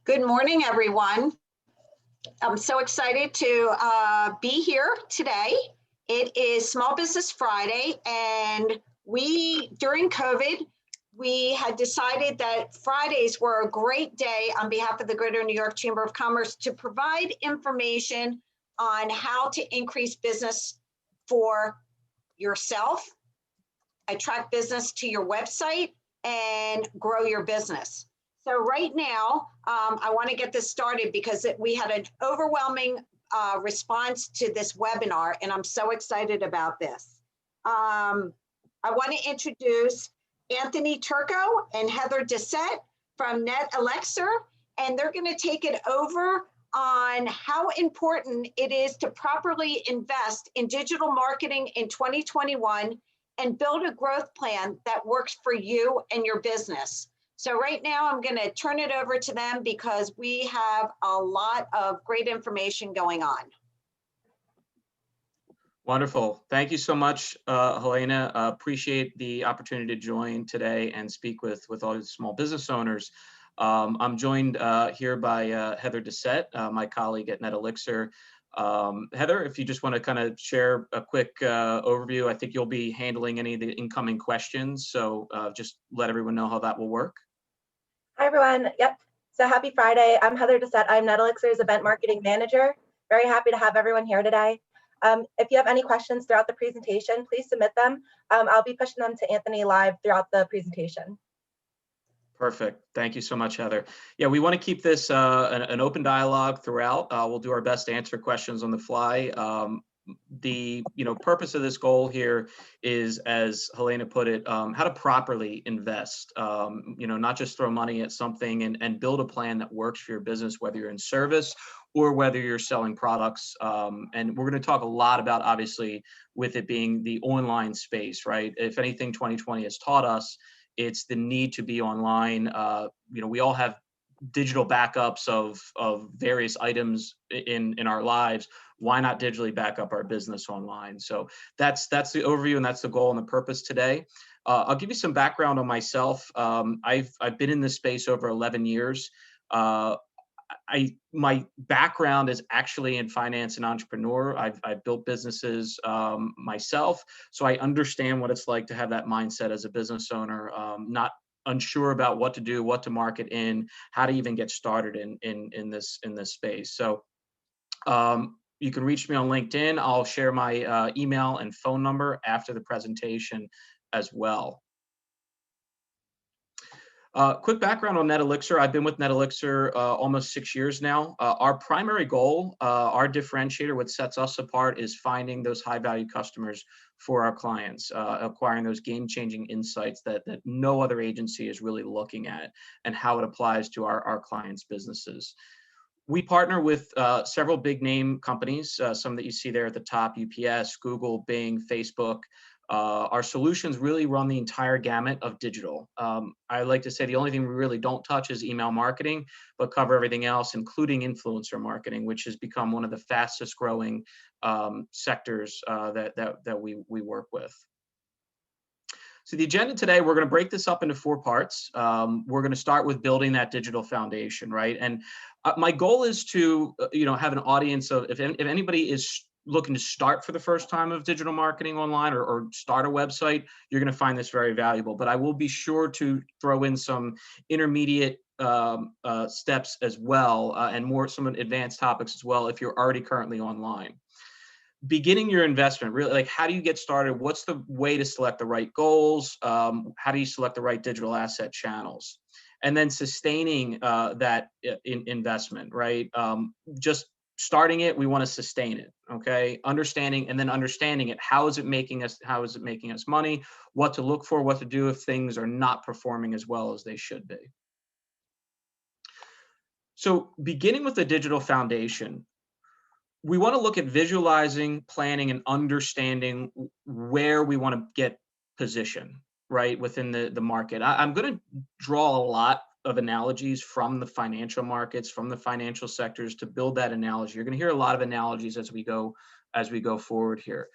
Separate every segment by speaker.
Speaker 1: Good morning, everyone. I'm so excited to be here today. It is Small Business Friday, and during COVID, we had decided that Fridays were a great day on behalf of the Greater New York Chamber of Commerce to provide information on how to increase business for yourself, attract business to your website, and grow your business. So right now, I want to get this started because we had an overwhelming response to this webinar, and I'm so excited about this. I want to introduce Anthony Turco and Heather Dissett from NetElixir, and they're going to take it over on how important it is to properly invest in digital marketing in 2021 and build a growth plan that works for you and your business. So right now I'm going to turn it over to them because we have a lot of great information going on.
Speaker 2: Wonderful. Thank you so much, Helena. Appreciate the opportunity to join today and speak with all the small business owners. I'm joined here by Heather Dissett, my colleague at NetElixir. Heather, if you just want to kind of share a quick overview, I think you'll be handling any of the incoming questions. So just let everyone know how that will work.
Speaker 3: Hi, everyone. Yep. So happy Friday. I'm Heather Dissett. I'm NetElixir's event marketing manager. Very happy to have everyone here today. If you have any questions throughout the presentation, please submit them. I'll be pushing them to Anthony live throughout the presentation.
Speaker 2: Perfect. Thank you so much, Heather. Yeah, we want to keep this an open dialogue throughout. We'll do our best to answer questions on the fly. The purpose of this goal here is, as Helena put it, how to properly invest. Not just throw money at something and build a plan that works for your business, whether you're in service or whether you're selling products. And we're going to talk a lot about, obviously, with it being the online space, right? If anything, 2020 has taught us, it's the need to be online. We all have digital backups of various items in our lives. Why not digitally back up our business online? So that's the overview, and that's the goal and the purpose today. I'll give you some background on myself. I've been in this space over 11 years. My background is actually in finance and entrepreneur. I've built businesses myself, so I understand what it's like to have that mindset as a business owner, not unsure about what to do, what to market in, how to even get started in this space. So you can reach me on LinkedIn. I'll share my email and phone number after the presentation as well. Quick background on NetElixir. I've been with NetElixir almost 6 years now. Our primary goal, our differentiator, what sets us apart, is finding those high-value customers for our clients, acquiring those game-changing insights that no other agency is really looking at, and how it applies to our clients' businesses. We partner with several big-name companies, some that you see there at the top: UPS, Google, Bing, Facebook. Our solutions really run the entire gamut of digital. I like to say the only thing we really don't touch is email marketing, but cover everything else, including influencer marketing, which has become one of the fastest growing sectors that we work with. So the agenda today, we're going to break this up into 4 parts. We're going to start with building that digital foundation, right? And my goal is to have an audience of, if anybody is looking to start for the first time of digital marketing online or start a website, you're going to find this very valuable. But I will be sure to throw in some intermediate steps as well, and some advanced topics as well if you're already currently online. Beginning your investment, really, like, how do you get started? What's the way to select the right goals? How do you select the right digital asset channels? And then sustaining that investment, right? Just starting it, we want to sustain it, okay? Understanding it. How is it making us money? What to look for, what to do if things are not performing as well as they should be. So beginning with the digital foundation, we want to look at visualizing, planning, and understanding where we want to get positioned, right, within the market. I'm going to draw a lot of analogies from the financial markets, from the financial sectors to build that analogy. You're going to hear a lot of analogies as we go forward here.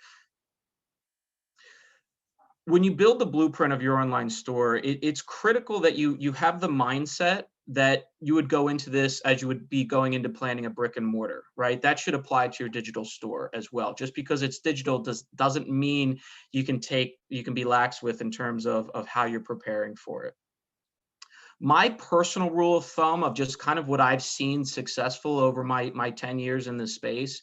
Speaker 2: When you build the blueprint of your online store, it's critical that you have the mindset that you would go into this as you would be going into planning a brick and mortar, right? That should apply to your digital store as well. Just because it's digital doesn't mean you can be lax with in terms of how you're preparing for it. My personal rule of thumb of just kind of what I've seen successful over my 10 years in this space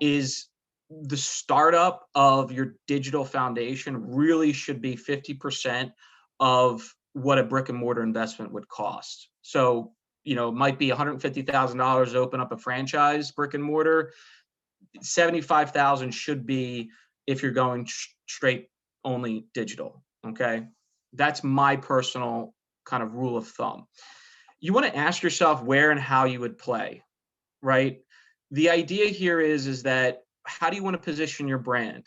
Speaker 2: is the startup of your digital foundation really should be 50% of what a brick and mortar investment would cost. So, it might be $150,000 to open up a franchise brick and mortar. 75,000 should be if you're going straight only digital. Okay. That's my personal kind of rule of thumb. You want to ask yourself where and how you would play, right? The idea here is that how do you want to position your brand?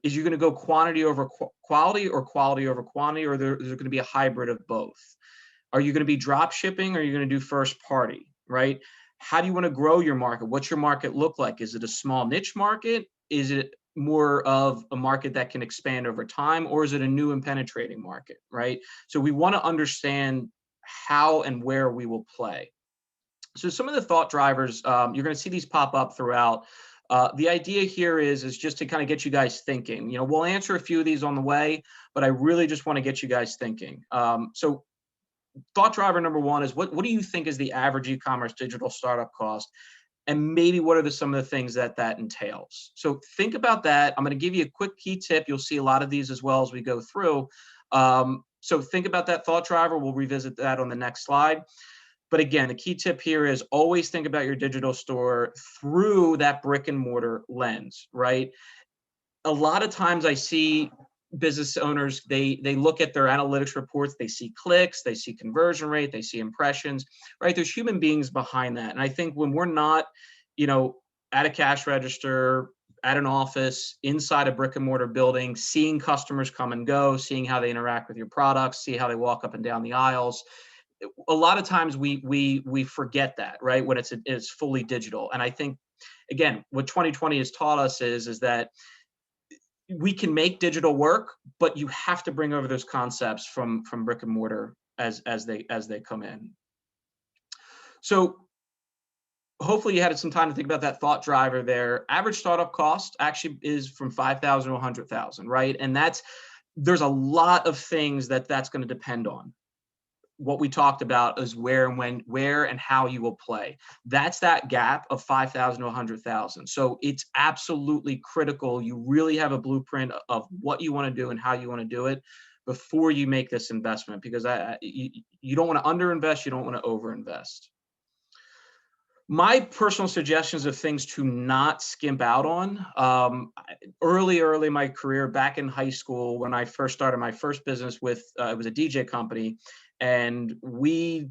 Speaker 2: Is you going to go quantity over quality or quality over quantity, or is there going to be a hybrid of both? Are you going to be drop shipping, or are you going to do first party, right? How do you want to grow your market? What's your market look like? Is it a small niche market? Is it more of a market that can expand over time, or is it a new and penetrating market, right? So we want to understand how and where we will play. So some of the thought drivers, you're going to see these pop up throughout. The idea here is just to kind of get you guys thinking. We'll answer a few of these on the way, but I really just want to get you guys thinking. So thought driver number one is what do you think is the average e-commerce digital startup cost? And maybe what are some of the things that entails? So think about that. I'm going to give you a quick key tip. You'll see a lot of these as well as we go through. So think about that thought driver. We'll revisit that on the next slide. But again, the key tip here is always think about your digital store through that brick and mortar lens, right? A lot of times I see business owners, they look at their analytics reports, they see clicks, they see conversion rate, they see impressions, right? There's human beings behind that. And I think when we're not, at a cash register, at an office, inside a brick and mortar building, seeing customers come and go, seeing how they interact with your products, see how they walk up and down the aisles, a lot of times we forget that, right? When it's fully digital. And I think, again, what 2020 has taught us is that we can make digital work, but you have to bring over those concepts from brick and mortar as they come in. So hopefully you had some time to think about that thought driver there. Average startup cost actually is from 5,000 to 100,000, right? And there's a lot of things that's going to depend on. What we talked about is where and how you will play. That's that gap of 5,000 to 100,000. So it's absolutely critical. You really have a blueprint of what you want to do and how you want to do it before you make this investment, because you don't want to underinvest, you don't want to overinvest. My personal suggestions of things to not skimp out on. Early in my career, back in high school, when I first started my first business with, it was a DJ company. And we,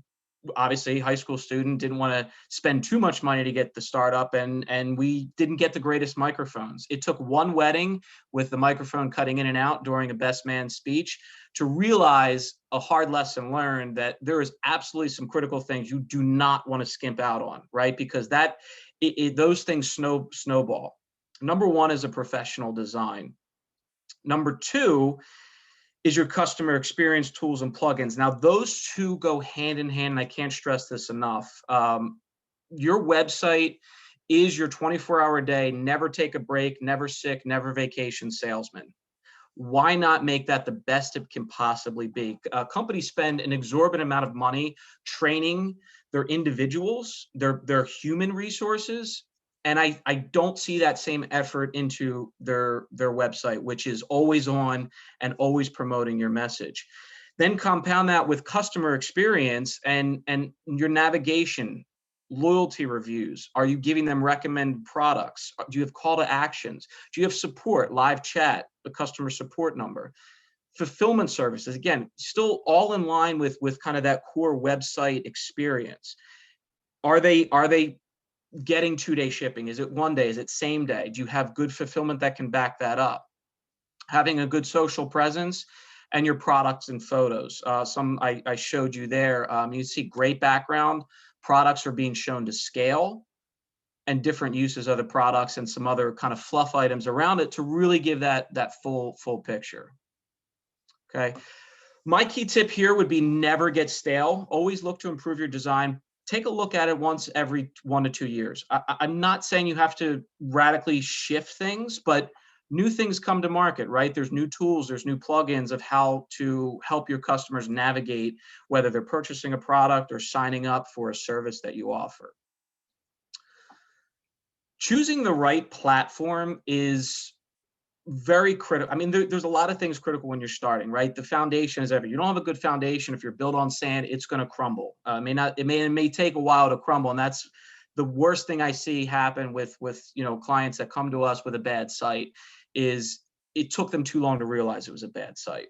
Speaker 2: obviously, high school student, didn't want to spend too much money to get the startup, and we didn't get the greatest microphones. It took one wedding with the microphone cutting in and out during a best man speech to realize a hard lesson learned, that there is absolutely some critical things you do not want to skimp out on, right? Because those things snowball. Number one is a professional design. Number two is your customer experience tools and plugins. Now, those two go hand in hand, and I can't stress this enough. Your website is your 24-hour day, never take a break, never sick, never vacation salesman. Why not make that the best it can possibly be? Companies spend an exorbitant amount of money training their individuals, their human resources, and I don't see that same effort into their website, which is always on and always promoting your message. Then compound that with customer experience and your navigation, loyalty reviews. Are you giving them recommended products? Do you have call to actions? Do you have support, live chat, the customer support number? Fulfillment services, again, still all in line with kind of that core website experience. Are they getting 2-day shipping? Is it 1 day? Is it same day? Do you have good fulfillment that can back that up? Having a good social presence and your products and photos. I showed you there. You see great background. Products are being shown to scale, and different uses of the products and some other kind of fluff items around it to really give that full picture. Okay. My key tip here would be never get stale. Always look to improve your design. Take a look at it once every 1 to 2 years. I'm not saying you have to radically shift things, but new things come to market, right? There's new tools, there's new plugins of how to help your customers navigate whether they're purchasing a product or signing up for a service that you offer. Choosing the right platform is very critical. I mean, there's a lot of things critical when you're starting, right? The foundation is everything. You don't have a good foundation. If you're built on sand, it's going to crumble. It may take a while to crumble. And that's the worst thing I see happen with clients that come to us with a bad site is it took them too long to realize it was a bad site.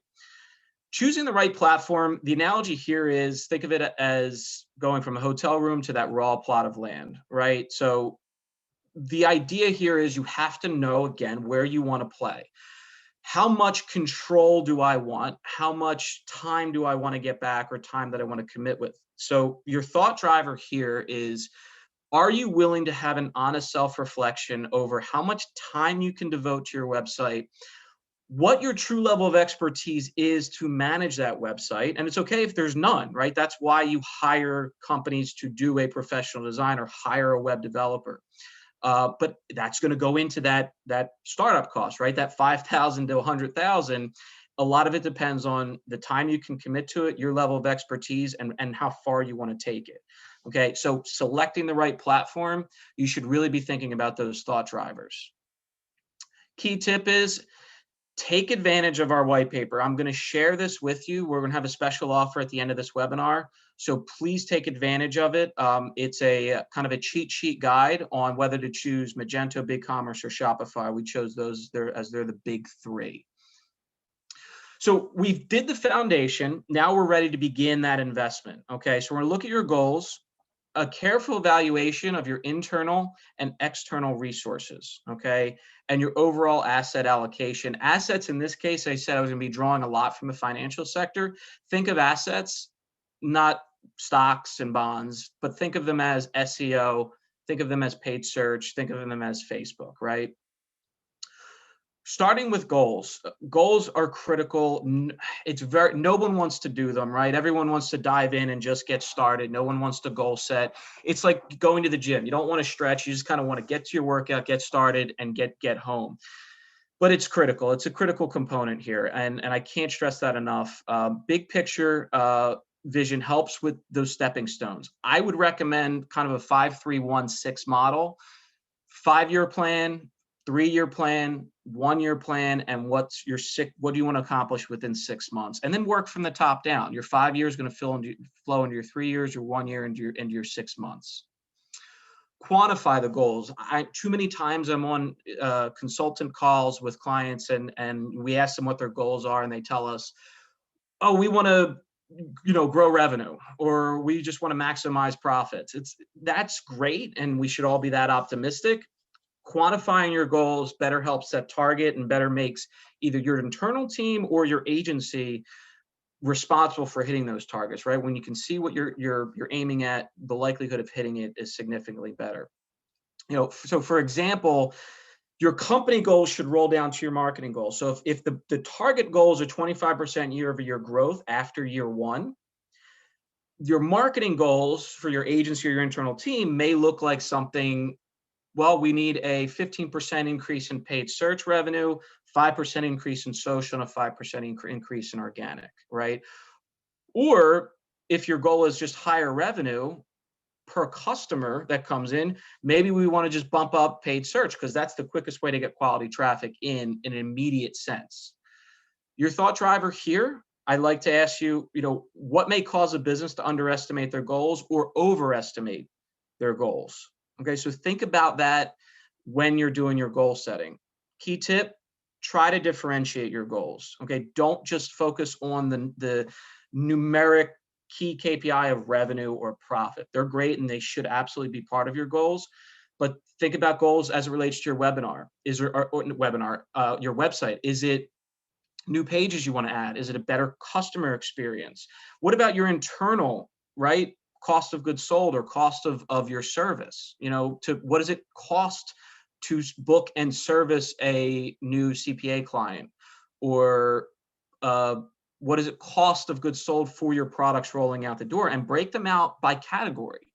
Speaker 2: Choosing the right platform, the analogy here is think of it as going from a hotel room to that raw plot of land, right? So the idea here is you have to know, again, where you want to play. How much control do I want? How much time do I want to get back or time that I want to commit with? So your thought driver here is, are you willing to have an honest self-reflection over how much time you can devote to your website, what your true level of expertise is to manage that website? And it's okay if there's none, right? That's why you hire companies to do a professional design or hire a web developer. But that's going to go into that startup cost, right? That $5,000 to $100,000. A lot of it depends on the time you can commit to it, your level of expertise, and how far you want to take it. Okay, so selecting the right platform, you should really be thinking about those thought drivers. Key tip is take advantage of our white paper. I'm going to share this with you. We're going to have a special offer at the end of this webinar. So please take advantage of it. It's a kind of a cheat sheet guide on whether to choose Magento, BigCommerce, or Shopify. We chose those as they're the big three. So we did the foundation. Now we're ready to begin that investment. Okay, so we're going to look at your goals, a careful evaluation of your internal and external resources, okay, and your overall asset allocation. Assets, in this case, I said I was going to be drawing a lot from the financial sector. Think of assets, not stocks and bonds, but think of them as SEO, think of them as paid search, think of them as Facebook, right? Starting with goals. Goals are critical. No one wants to do them, right? Everyone wants to dive in and just get started. No one wants to goal set. It's like going to the gym. You don't want to stretch. You just kind of want to get to your workout, get started, and get home. But it's critical. It's a critical component here, and I can't stress that enough. Big picture vision helps with those stepping stones. I would recommend kind of a 5-3-1-6 model. 5-year plan, 3-year plan, 1-year plan, and what do you want to accomplish within 6 months? And then work from the top down. Your 5 years is going to flow into your 3 years, your 1 year, into your 6 months. Quantify the goals. Too many times I'm on consultant calls with clients and we ask them what their goals are and they tell us, oh, we want to grow revenue, or we just want to maximize profits. That's great, and we should all be that optimistic. Quantifying your goals better helps set target and better makes either your internal team or your agency responsible for hitting those targets, right? When you can see what you're aiming at, the likelihood of hitting it is significantly better. So for example, your company goals should roll down to your marketing goals. So if the target goals are 25% year-over-year growth after year 1, your marketing goals for your agency or your internal team may look like something, well, we need a 15% increase in paid search revenue, 5% increase in social, and a 5% increase in organic, right? Or if your goal is just higher revenue per customer that comes in, maybe we want to just bump up paid search because that's the quickest way to get quality traffic in an immediate sense. Your thought driver here, I'd like to ask you, what may cause a business to underestimate their goals or overestimate their goals? Okay, so think about that when you're doing your goal setting. Key tip, try to differentiate your goals. Okay, don't just focus on the numeric key KPI of revenue or profit. They're great and they should absolutely be part of your goals, but think about goals as it relates to your webinar. Your website. Is it new pages you want to add? Is it a better customer experience? What about your internal, right? Cost of goods sold or cost of your service? What does it cost to book and service a new CPA client, or what is it cost of goods sold for your products rolling out the door, and break them out by category.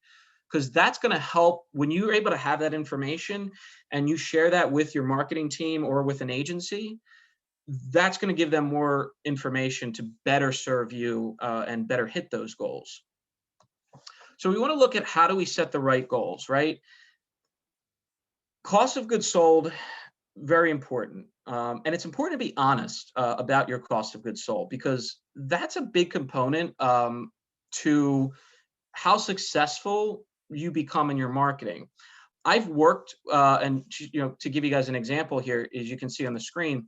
Speaker 2: Because that's going to help when you're able to have that information and you share that with your marketing team or with an agency. That's going to give them more information to better serve you and better hit those goals. So we want to look at how do we set the right goals, right? Cost of goods sold, very important. And it's important to be honest about your cost of goods sold, because that's a big component to how successful you become in your marketing. I've worked, and to give you guys an example here, as you can see on the screen,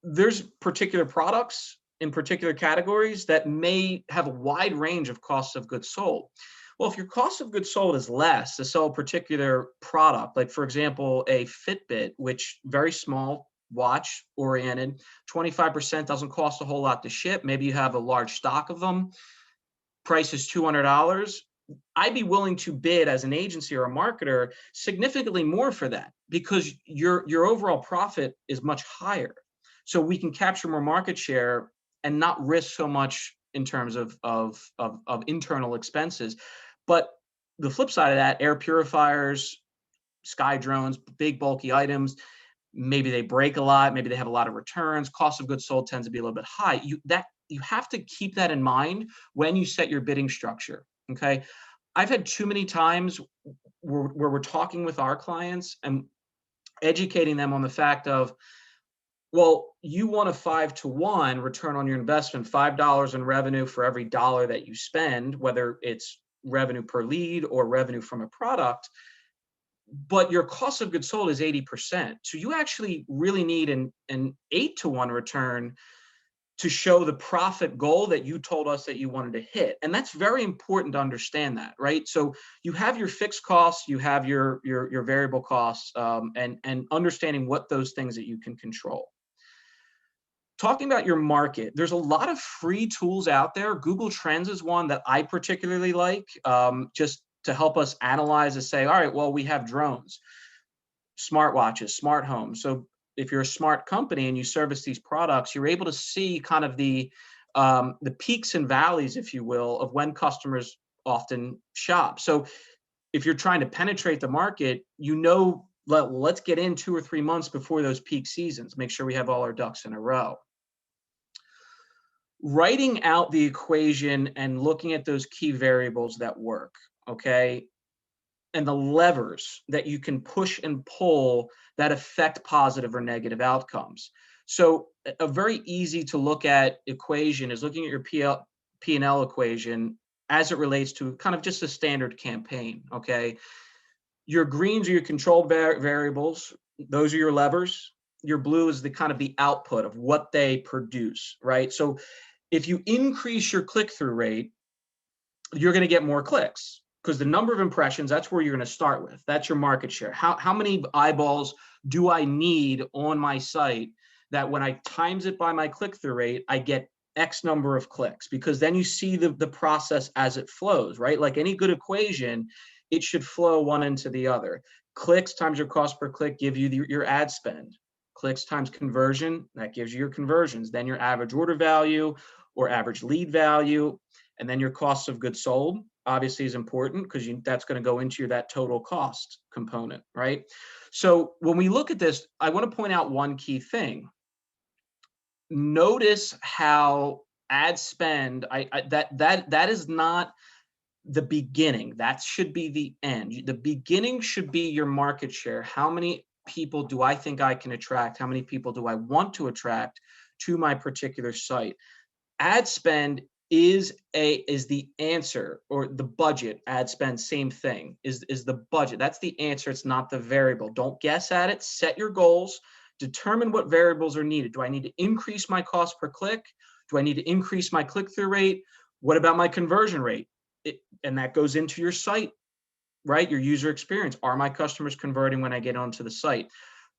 Speaker 2: there's particular products in particular categories that may have a wide range of costs of goods sold. Well, if your cost of goods sold is less to sell a particular product, like for example, a Fitbit, which very small, watch oriented, 25% doesn't cost a whole lot to ship. Maybe you have a large stock of them. Price is $200. I'd be willing to bid as an agency or a marketer significantly more for that, because your overall profit is much higher. So we can capture more market share and not risk so much in terms of internal expenses. But the flip side of that, air purifiers, sky drones, big bulky items, maybe they break a lot, maybe they have a lot of returns. Cost of goods sold tends to be a little bit high. You have to keep that in mind when you set your bidding structure, okay? I've had too many times where we're talking with our clients and educating them on the fact of, well, you want a 5-to-1 return on your investment, $5 in revenue for every dollar that you spend, whether it's revenue per lead or revenue from a product, but your cost of goods sold is 80%. So you actually really need an 8-to-1 return to show the profit goal that you told us that you wanted to hit. And that's very important to understand that, right? So you have your fixed costs, you have your variable costs, and understanding what those things that you can control. Talking about your market, there's a lot of free tools out there. Google Trends is one that I particularly like, just to help us analyze and say, all right, well, we have drones, smartwatches, smart homes. So if you're a smart company and you service these products, you're able to see kind of the peaks and valleys, if you will, of when customers often shop. So if you're trying to penetrate the market, let's get in 2 or 3 months before those peak seasons, make sure we have all our ducks in a row. Writing out the equation and looking at those key variables that work, okay? And the levers that you can push and pull that affect positive or negative outcomes. So a very easy to look at equation is looking at your P&L equation as it relates to kind of just a standard campaign, okay? Your greens are your controlled variables. Those are your levers. Your blue is the kind of the output of what they produce, right? So if you increase your click-through rate, you're going to get more clicks, because the number of impressions, that's where you're going to start with. That's your market share. How many eyeballs do I need on my site that when I times it by my click-through rate, I get X number of clicks? Because then you see the process as it flows, right? Like any good equation, it should flow one into the other. Clicks times your cost per click give you your ad spend. Clicks times conversion, that gives you your conversions. Then your average order value or average lead value. And then your cost of goods sold obviously is important, because that's going to go into that total cost component, right? So when we look at this, I want to point out one key thing. Notice how ad spend, that is not the beginning. That should be the end. The beginning should be your market share. How many people do I think I can attract? How many people do I want to attract to my particular site? Ad spend is the answer, or the budget. Ad spend, same thing, is the budget. That's the answer. It's not the variable. Don't guess at it. Set your goals. Determine what variables are needed. Do I need to increase my cost per click? Do I need to increase my click-through rate? What about my conversion rate? And that goes into your site, right? Your user experience. Are my customers converting when I get onto the site?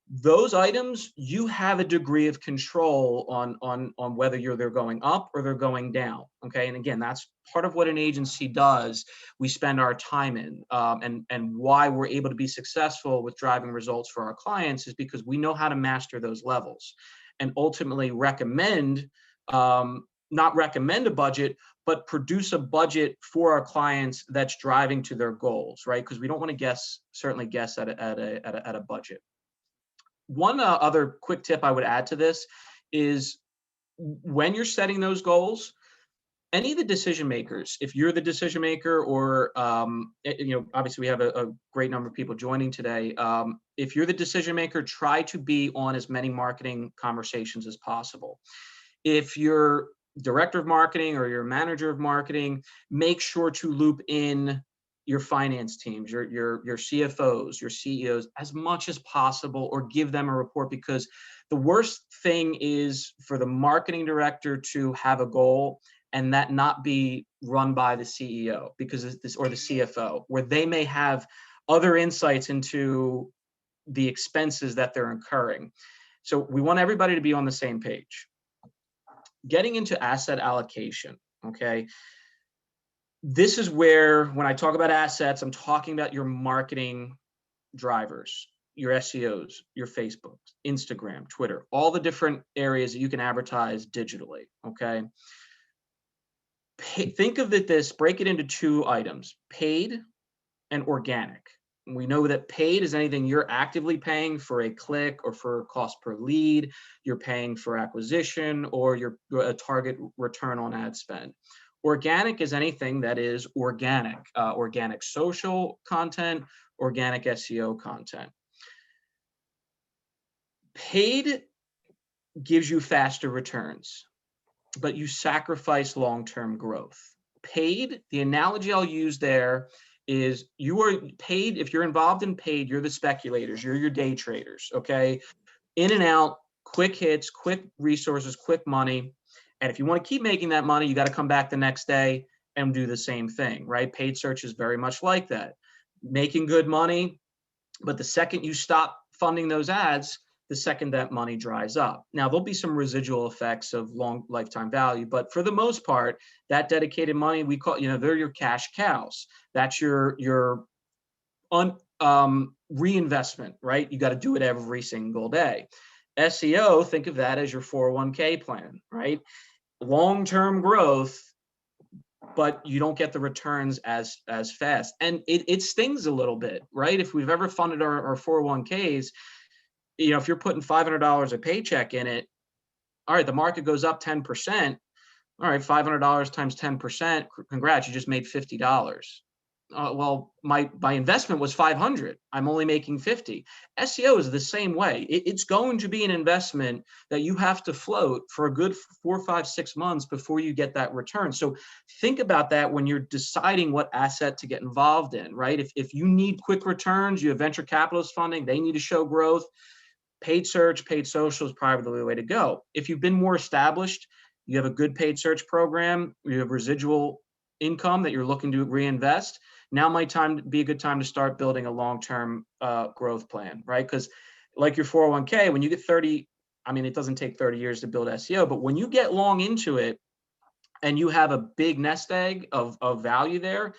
Speaker 2: Those items, you have a degree of control on whether they're going up or they're going down, okay? And again, that's part of what an agency does. We spend our time in, and why we're able to be successful with driving results for our clients is because we know how to master those levels and ultimately recommend not recommend a budget, but produce a budget for our clients that's driving to their goals, right? Because we don't want to certainly guess at a budget. One other quick tip I would add to this is when you're setting those goals, any of the decision makers, if you're the decision maker, or obviously we have a great number of people joining today. If you're the decision maker, try to be on as many marketing conversations as possible. If you're director of marketing or your manager of marketing, make sure to loop in your finance teams, your CFOs, your CEOs as much as possible, or give them a report, because the worst thing is for the marketing director to have a goal and that not be run by the CEO, because it's this, or the CFO, where they may have other insights into the expenses that they're incurring. So we want everybody to be on the same page. Getting into asset allocation, okay? This is where, when I talk about assets, I'm talking about your marketing drivers, your SEOs, your Facebook, Instagram, Twitter, all the different areas that you can advertise digitally, okay? Think of break it into two items, paid and organic. We know that paid is anything you're actively paying for a click or for cost per lead, you're paying for acquisition, or your target return on ad spend. Organic is anything that is organic, organic social content, organic SEO content. Paid gives you faster returns, but you sacrifice long-term growth. Paid, the analogy I'll use there is, you are paid, if you're involved in paid, you're the speculators, you're your day traders, okay? In and out, quick hits, quick resources, quick money. And if you want to keep making that money, you got to come back the next day and do the same thing, right? Paid search is very much like that. Making good money, but the second you stop funding those ads, the second that money dries up. Now, there'll be some residual effects of long lifetime value, but for the most part, that dedicated money, we call, they're your cash cows. That's your reinvestment, right? You got to do it every single day. SEO, think of that as your 401k plan, right? Long-term growth, but you don't get the returns as fast. And it stings a little bit, right? If we've ever funded our 401ks, if you're putting $500 a paycheck in it, all right, the market goes up 10%. All right, $500 times 10%, congrats, you just made $50. Well, my investment was 500. I'm only making 50. SEO is the same way. It's going to be an investment that you have to float for a good 4, 5, 6 months before you get that return. So think about that when you're deciding what asset to get involved in, right? If you need quick returns, you have venture capitalist funding, they need to show growth. Paid search, paid social is probably the way to go. If you've been more established, you have a good paid search program, you have residual income that you're looking to reinvest, now might be a good time to start building a long-term growth plan, right? Because like your 401k, when you get 30, it doesn't take 30 years to build SEO, but when you get long into it and you have a big nest egg of value there,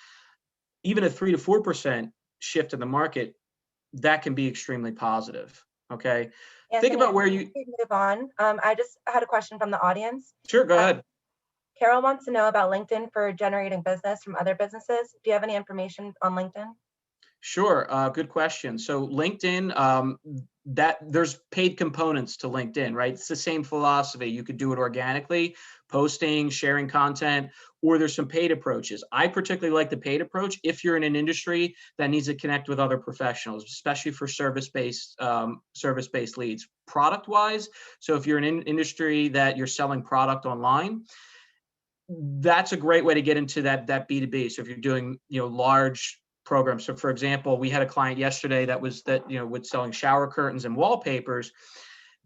Speaker 2: even a 3 to 4% shift in the market, that can be extremely positive, okay?
Speaker 3: Anthony,
Speaker 2: think about where you
Speaker 3: move on. I just had a question from the audience.
Speaker 2: Sure, go ahead.
Speaker 3: Carol wants to know about LinkedIn for generating business from other businesses. Do you have any information on LinkedIn?
Speaker 2: Sure, good question. So LinkedIn, there's paid components to LinkedIn, right? It's the same philosophy. You could do it organically, posting, sharing content, or there's some paid approaches. I particularly like the paid approach if you're in an industry that needs to connect with other professionals, especially for service-based leads. Product-wise, so if you're in an industry that you're selling product online, that's a great way to get into that B2B. So if you're doing large programs. So for example, we had a client yesterday that was with selling shower curtains and wallpapers.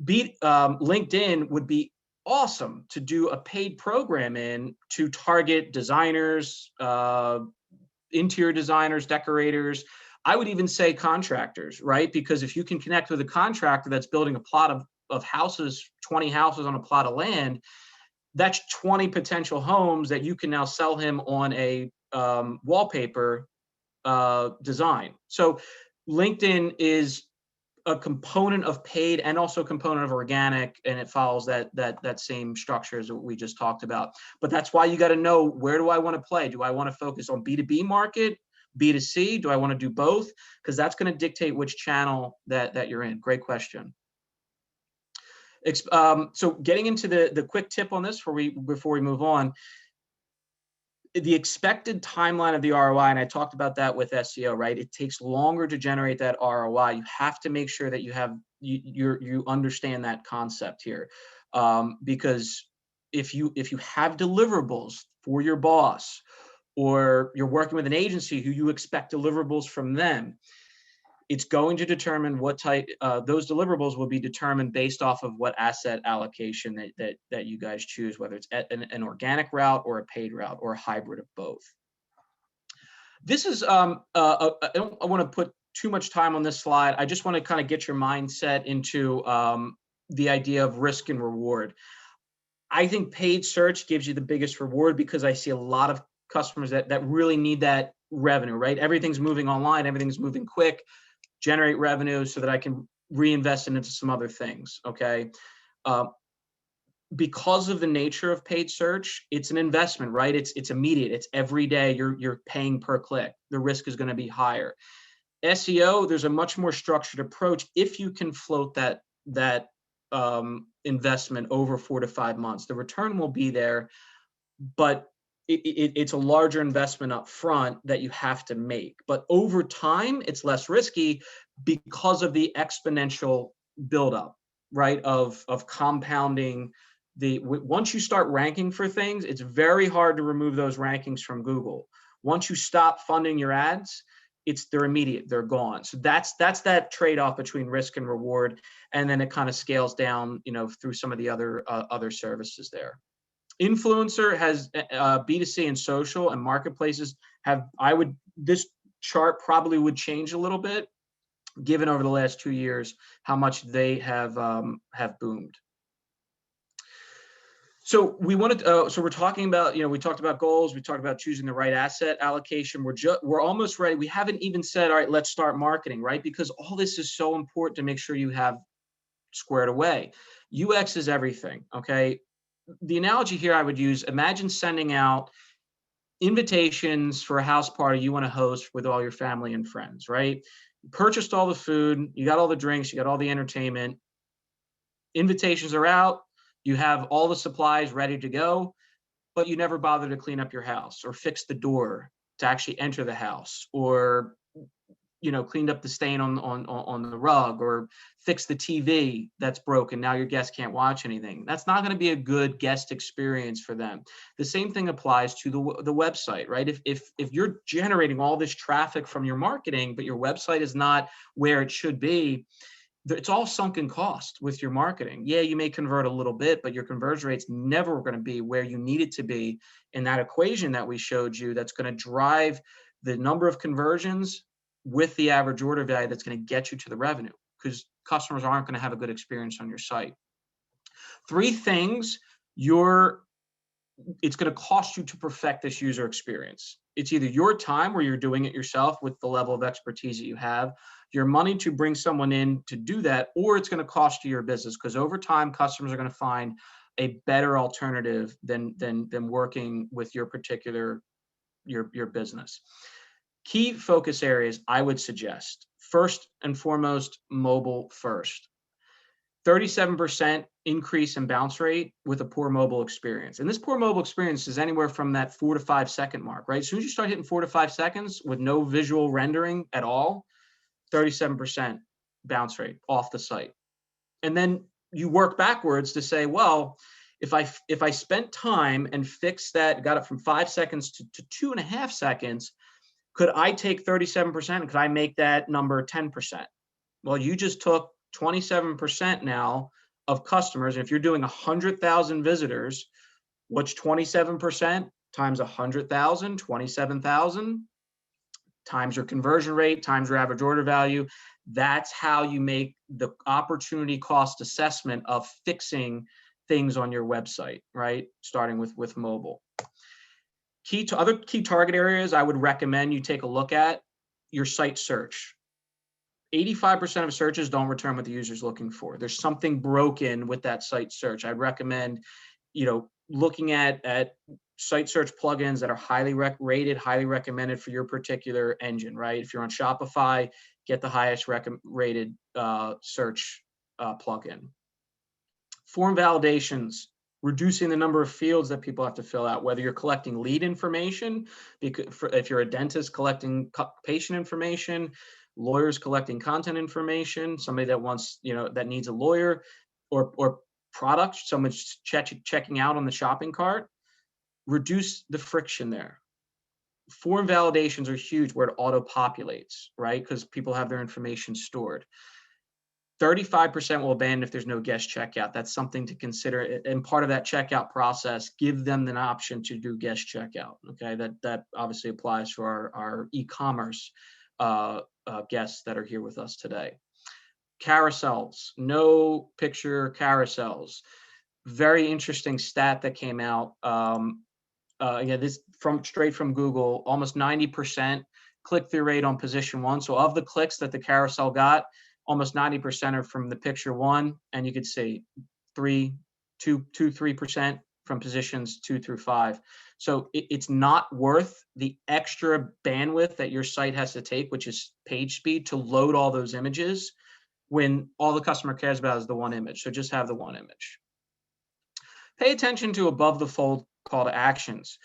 Speaker 2: LinkedIn would be awesome to do a paid program in to target designers, interior designers, decorators. I would even say contractors, right? Because if you can connect with a contractor that's building a plot of houses, 20 houses on a plot of land, that's 20 potential homes that you can now sell him on a wallpaper design. So LinkedIn is a component of paid and also a component of organic, and it follows that same structure as what we just talked about. But that's why you got to know, where do I want to play? Do I want to focus on B2B market, B2C? Do I want to do both? Because that's going to dictate which channel that you're in. Great question. So getting into the quick tip on this before we move on, the expected timeline of the ROI, and I talked about that with SEO, right? It takes longer to generate that ROI. You have to make sure that you understand that concept here, because if you have deliverables for your boss, or you're working with an agency who you expect deliverables from them, it's going to determine what type, those deliverables will be determined based off of what asset allocation that you guys choose, whether it's an organic route or a paid route or a hybrid of both. This is, I don't want to put too much time on this slide. I just want to kind of get your mindset into the idea of risk and reward. I think paid search gives you the biggest reward, because I see a lot of customers that really need that revenue, right? Everything's moving online, everything's moving quick. Generate revenue so that I can reinvest it into some other things, okay? Because of the nature of paid search, it's an investment, right? It's immediate, it's every day, you're paying per click. The risk is gonna be higher. SEO, there's a much more structured approach if you can float that investment over 4 to 5 months. The return will be there, but it's a larger investment up front that you have to make. But over time, it's less risky because of the exponential buildup, right, of compounding. Once you start ranking for things, it's very hard to remove those rankings from Google. Once you stop funding your ads, they're immediate, they're gone. So that's that trade-off between risk and reward, and then it kind of scales down, through some of the other services there. Influencer has B2C and social and marketplaces this chart probably would change a little bit, given over the last 2 years how much they have boomed. So we wanted so we're talking about, we talked about goals, we talked about choosing the right asset allocation. We're almost ready. We haven't even said, all right, let's start marketing, right? Because all this is so important to make sure you have squared away. UX is everything, okay? The analogy here I would use, imagine sending out invitations for a house party you want to host with all your family and friends, right? You purchased all the food, you got all the drinks, you got all the entertainment. Invitations are out, you have all the supplies ready to go, but you never bother to clean up your house or fix the door to actually enter the house, or cleaned up the stain on the rug, or fix the TV that's broken. Now your guests can't watch anything. That's not going to be a good guest experience for them. The same thing applies to the website, right? If you're generating all this traffic from your marketing, but your website is not where it should be, it's all sunken cost with your marketing. Yeah, you may convert a little bit, but your conversion rate's never going to be where you need it to be in that equation that we showed you that's going to drive the number of conversions with the average order value that's going to get you to the revenue, because customers aren't going to have a good experience on your site. 3 things it's going to cost you to perfect this user experience. It's either your time, where you're doing it yourself with the level of expertise that you have, your money to bring someone in to do that, or it's going to cost you your business, because over time, customers are going to find a better alternative than working with your particular your business. Key focus areas I would suggest: first and foremost, mobile first. 37% increase in bounce rate with a poor mobile experience. And this poor mobile experience is anywhere from that 4 to 5 second mark, right? As soon as you start hitting 4 to 5 seconds with no visual rendering at all, 37% bounce rate off the site. And then you work backwards to say, well, if I spent time and fixed that, got it from 5 seconds to 2.5 seconds, could I take 37% and could I make that number 10%? Well, you just took 27% now of customers. And if you're doing 100,000 visitors, what's 27% times 100,000, 27,000 times your conversion rate, times your average order value. That's how you make the opportunity cost assessment of fixing things on your website, right? Starting with mobile. Other key target areas I would recommend you take a look at: your site search. 85% of searches don't return what the user's looking for. There's something broken with that site search. I'd recommend, looking at site search plugins that are highly rated, highly recommended for your particular engine, right? If you're on Shopify, get the highest rated search plugin. Form validations, reducing the number of fields that people have to fill out, whether you're collecting lead information, if you're a dentist collecting patient information, lawyers collecting content information, somebody that wants, that needs a lawyer, or product, someone's checking out on the shopping cart, reduce the friction there. Form validations are huge where it auto-populates, right? Because people have their information stored. 35% will abandon if there's no guest checkout. That's something to consider. And part of that checkout process, give them an option to do guest checkout. Okay, that obviously applies for our e-commerce guests that are here with us today. Carousels, no picture carousels. Very interesting stat that came out. Again, this straight from Google. Almost 90% click-through rate on position one. So of the clicks that the carousel got, almost 90% are from the picture one, and you could see 3% from positions 2 through 5. So it's not worth the extra bandwidth that your site has to take, which is page speed, to load all those images when all the customer cares about is the one image. So just have the one image. Pay attention to above the fold call to actions.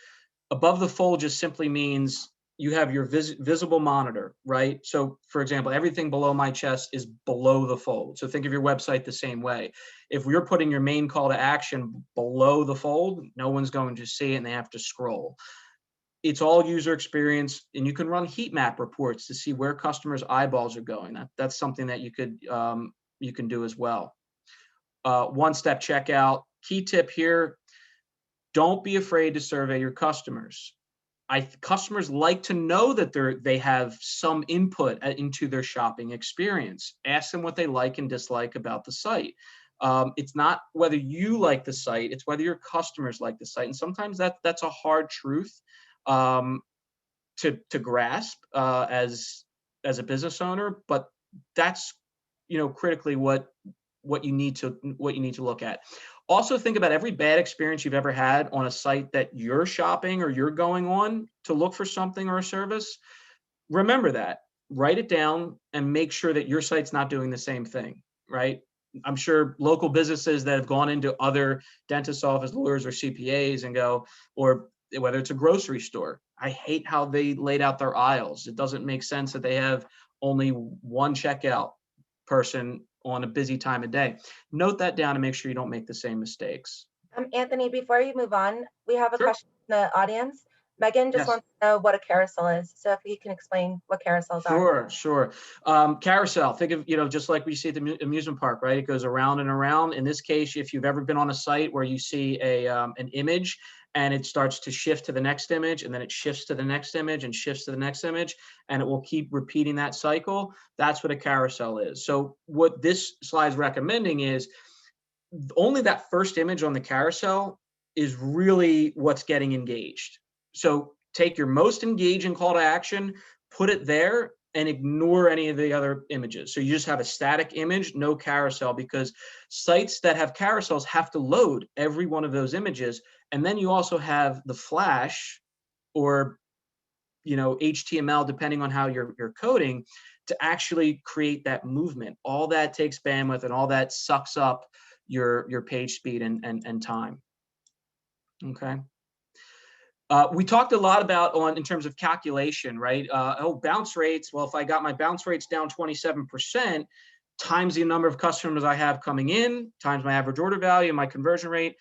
Speaker 2: Above the fold just simply means you have your visible monitor, right? So for example, everything below my chest is below the fold. So think of your website the same way. If we're putting your main call to action below the fold, no one's going to see it and they have to scroll. It's all user experience, and you can run heat map reports to see where customers' eyeballs are going. That's something that you can do as well. One-step checkout. Key tip here, don't be afraid to survey your customers. Customers like to know that they have some input into their shopping experience. Ask them what they like and dislike about the site. It's not whether you like the site, it's whether your customers like the site. And sometimes that's a hard truth to grasp as a business owner, but that's critically what you need to look at. Also think about every bad experience you've ever had on a site that you're shopping or you're going on to look for something or a service. Remember that, write it down, and make sure that your site's not doing the same thing, right? I'm sure local businesses that have gone into other dentist office, lawyers, or CPAs and go, or whether it's a grocery store, I hate how they laid out their aisles. It doesn't make sense that they have only one checkout person on a busy time of day. Note that down and make sure you don't make the same mistakes.
Speaker 3: Anthony, before you move on, we have a
Speaker 2: Sure.
Speaker 3: question in the audience. Megan just
Speaker 2: Yes.
Speaker 3: wants to know what a carousel is. So if you can explain what carousels are.
Speaker 2: Sure. Carousel, think of, just like we see at the amusement park, right? It goes around and around. In this case, if you've ever been on a site where you see an image and it starts to shift to the next image, and then it shifts to the next image and shifts to the next image, and it will keep repeating that cycle, that's what a carousel is. So what this slide is recommending is only that first image on the carousel is really what's getting engaged. So take your most engaging call to action, put it there, and ignore any of the other images. So you just have a static image, no carousel, because sites that have carousels have to load every one of those images. And then you also have the flash or HTML, depending on how you're coding, to actually create that movement. All that takes bandwidth, and all that sucks up your page speed and time. Okay. We talked a lot about in terms of calculation, right? Bounce rates. Well, if I got my bounce rates down 27%, times the number of customers I have coming in, times my average order value, my conversion rate,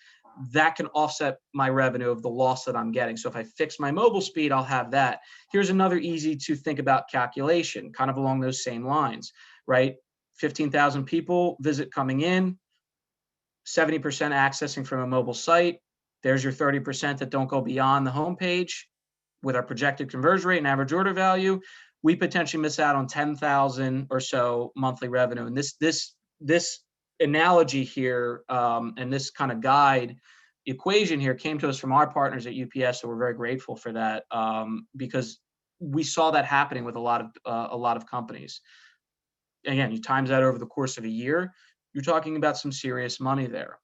Speaker 2: that can offset my revenue of the loss that I'm getting. So if I fix my mobile speed, I'll have that. Here's another easy to think about calculation, kind of along those same lines, right? 15,000 people visit coming in, 70% accessing from a mobile site. There's your 30% that don't go beyond the homepage. With our projected conversion rate and average order value, we potentially miss out on 10,000 or so monthly revenue. And this analogy here and this kind of guide equation here came to us from our partners at UPS, so we're very grateful for that because we saw that happening with a lot of companies. again, you times that over the course of a year, you're talking about some serious money there.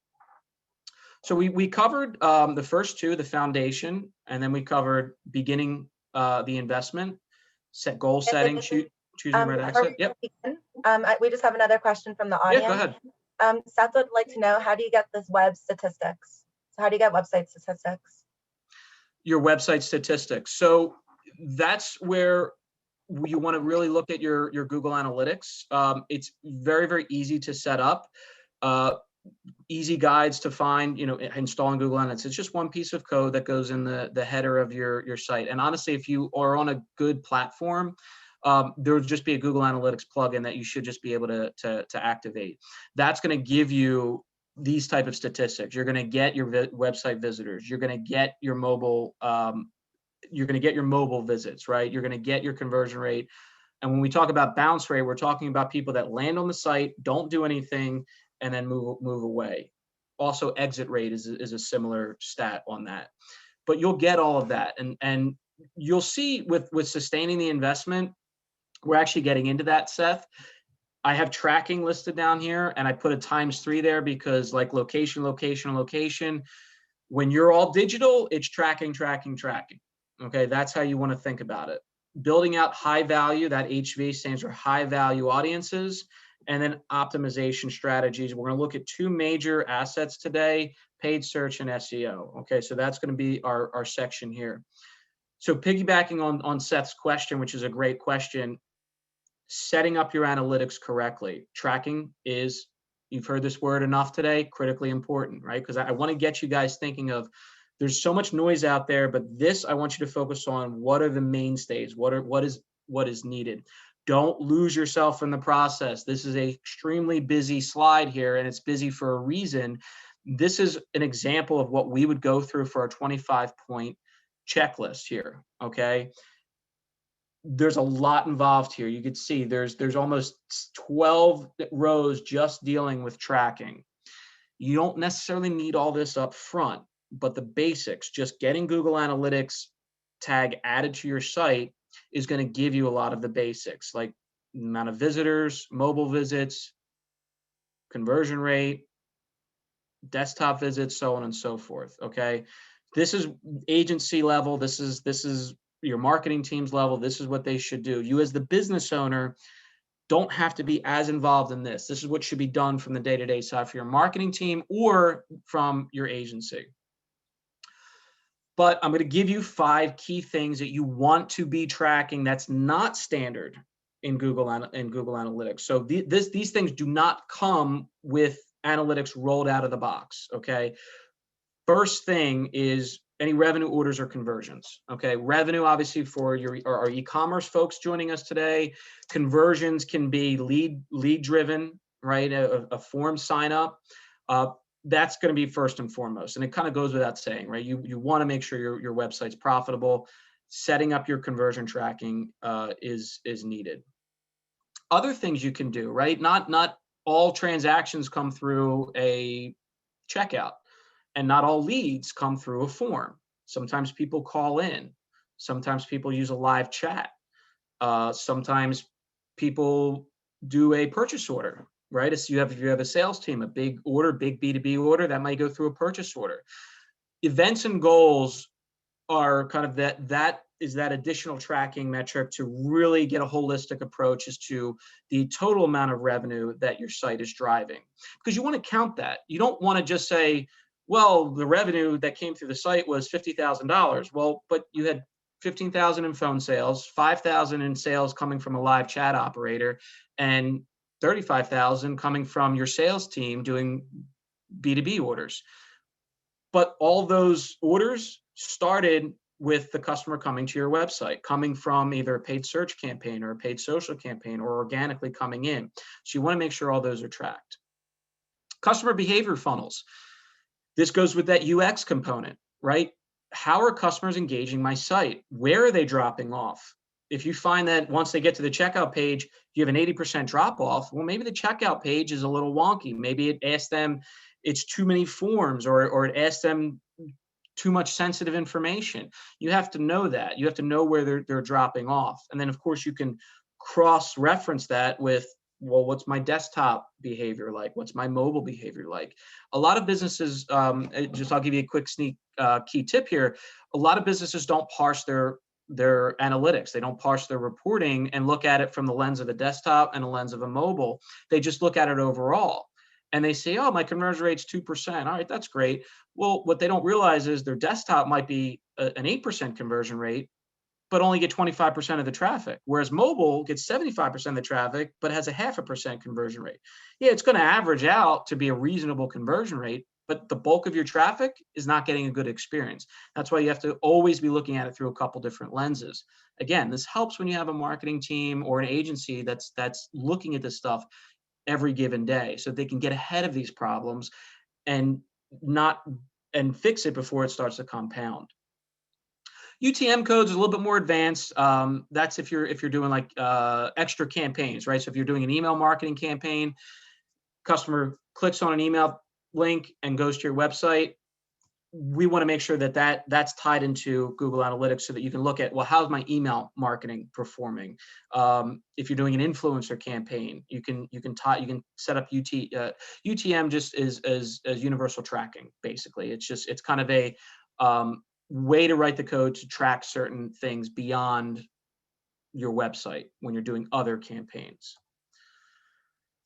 Speaker 2: So we covered the first two, the foundation, and then we covered beginning the investment, set goal setting, choosing where to exit. Yep.
Speaker 3: We just have another question from the audience.
Speaker 2: Yeah, go ahead.
Speaker 3: Seth would like to know, how do you get this web statistics? So how do you get website statistics?
Speaker 2: Your website statistics. So that's where you want to really look at your Google Analytics. It's very, very easy to set up. Easy guides to find, installing Google Analytics. It's just one piece of code that goes in the header of your site. And honestly, if you are on a good platform, there would just be a Google Analytics plugin that you should just be able to activate. That's going to give you these type of statistics. You're going to get your website visitors. You're going to get your mobile. You're going to get your mobile visits, right? You're going to get your conversion rate. And when we talk about bounce rate, we're talking about people that land on the site, don't do anything, and then move away. Also, exit rate is a similar stat on that. But you'll get all of that, and you'll see with sustaining the investment, we're actually getting into that, Seth. I have tracking listed down here, and I put a ×3 there because, like, location. When you're all digital, it's tracking. Okay, that's how you want to think about it. Building out high value, that HV stands for high value audiences. And then optimization strategies. We're going to look at two major assets today, paid search and SEO. Okay, so that's going to be our section here. So piggybacking on Seth's question, which is a great question, setting up your analytics correctly. Tracking is, you've heard this word enough today, critically important, right? Because I want to get you guys thinking of, there's so much noise out there, but this, I want you to focus on what are the mainstays, what is needed. Don't lose yourself in the process. This is an extremely busy slide here, and it's busy for a reason. This is an example of what we would go through for our 25-point checklist here, okay? There's a lot involved here. You could see there's almost 12 rows just dealing with tracking. You don't necessarily need all this up front, but the basics, just getting Google Analytics tag added to your site is going to give you a lot of the basics, like amount of visitors, mobile visits, conversion rate, desktop visits, so on and so forth. Okay, this is agency level. This is your marketing team's level. This is what they should do. You as the business owner don't have to be as involved in this. This is what should be done from the day-to-day side for your marketing team or from your agency. But I'm going to give you 5 key things that you want to be tracking that's not standard in Google Analytics. So these things do not come with analytics rolled out of the box, okay? First thing is any revenue orders or conversions, okay? Revenue, obviously, for our e-commerce folks joining us today. Conversions can be lead driven, right? A form sign up. That's going to be first and foremost. And it kind of goes without saying, right? You want to make sure your website's profitable. Setting up your conversion tracking is needed. Other things you can do, right? Not all transactions come through a checkout, and not all leads come through a form. Sometimes people call in. Sometimes people use a live chat. Sometimes people do a purchase order. Right? If you have a sales team, a big B2B order, that might go through a purchase order. Events and goals are kind of that is that additional tracking metric to really get a holistic approach as to the total amount of revenue that your site is driving. Because you want to count that. You don't want to just say, well, the revenue that came through the site was $50,000. Well, but you had 15,000 in phone sales, 5,000 in sales coming from a live chat operator, and 35,000 coming from your sales team doing B2B orders. But all those orders started with the customer coming to your website, coming from either a paid search campaign or a paid social campaign or organically coming in. So you want to make sure all those are tracked. Customer behavior funnels. This goes with that UX component, right? How are customers engaging my site? Where are they dropping off? If you find that once they get to the checkout page, you have an 80% drop off, well, maybe the checkout page is a little wonky. Maybe it asks them it's too many forms, or it asks them too much sensitive information. You have to know that. You have to know where they're dropping off. And then, of course, you can cross-reference that with well, what's my desktop behavior like? What's my mobile behavior like? A lot of businesses, just I'll give you a quick sneak key tip here. A lot of businesses don't parse their analytics. They don't parse their reporting and look at it from the lens of a desktop and a lens of a mobile. They just look at it overall. And they say, oh, my conversion rate's 2%. All right, that's great. Well, what they don't realize is their desktop might be an 8% conversion rate, but only get 25% of the traffic. Whereas mobile gets 75% of the traffic, but has a 0.5% conversion rate. Yeah, it's going to average out to be a reasonable conversion rate, but the bulk of your traffic is not getting a good experience. That's why you have to always be looking at it through a couple different lenses. Again, this helps when you have a marketing team or an agency that's looking at this stuff every given day, so they can get ahead of these problems and fix it before it starts to compound. UTM codes is a little bit more advanced. That's if you're doing like extra campaigns, right? So if you're doing an email marketing campaign, customer clicks on an email link and goes to your website, we want to make sure that that's tied into Google Analytics so that you can look at, well, how's my email marketing performing? If you're doing an influencer campaign, you can set up UTM just as universal tracking. Basically, it's kind of a way to write the code to track certain things beyond your website when you're doing other campaigns.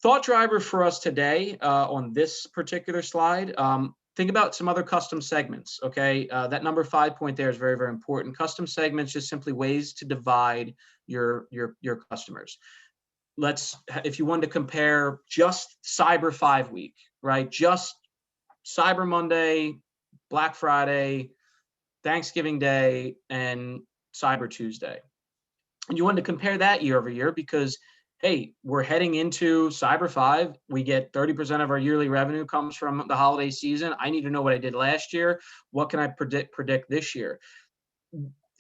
Speaker 2: Thought driver for us today on this particular slide. Think about some other custom segments, okay? That number 5 point there is very, very important. Custom segments, just simply ways to divide your customers. If you wanted to compare just Cyber 5 week, right? Just Cyber Monday, Black Friday, Thanksgiving Day, and Cyber Tuesday. And you wanted to compare that year over year because, hey, we're heading into Cyber 5. We get 30% of our yearly revenue comes from the holiday season. I need to know what I did last year. What can I predict this year?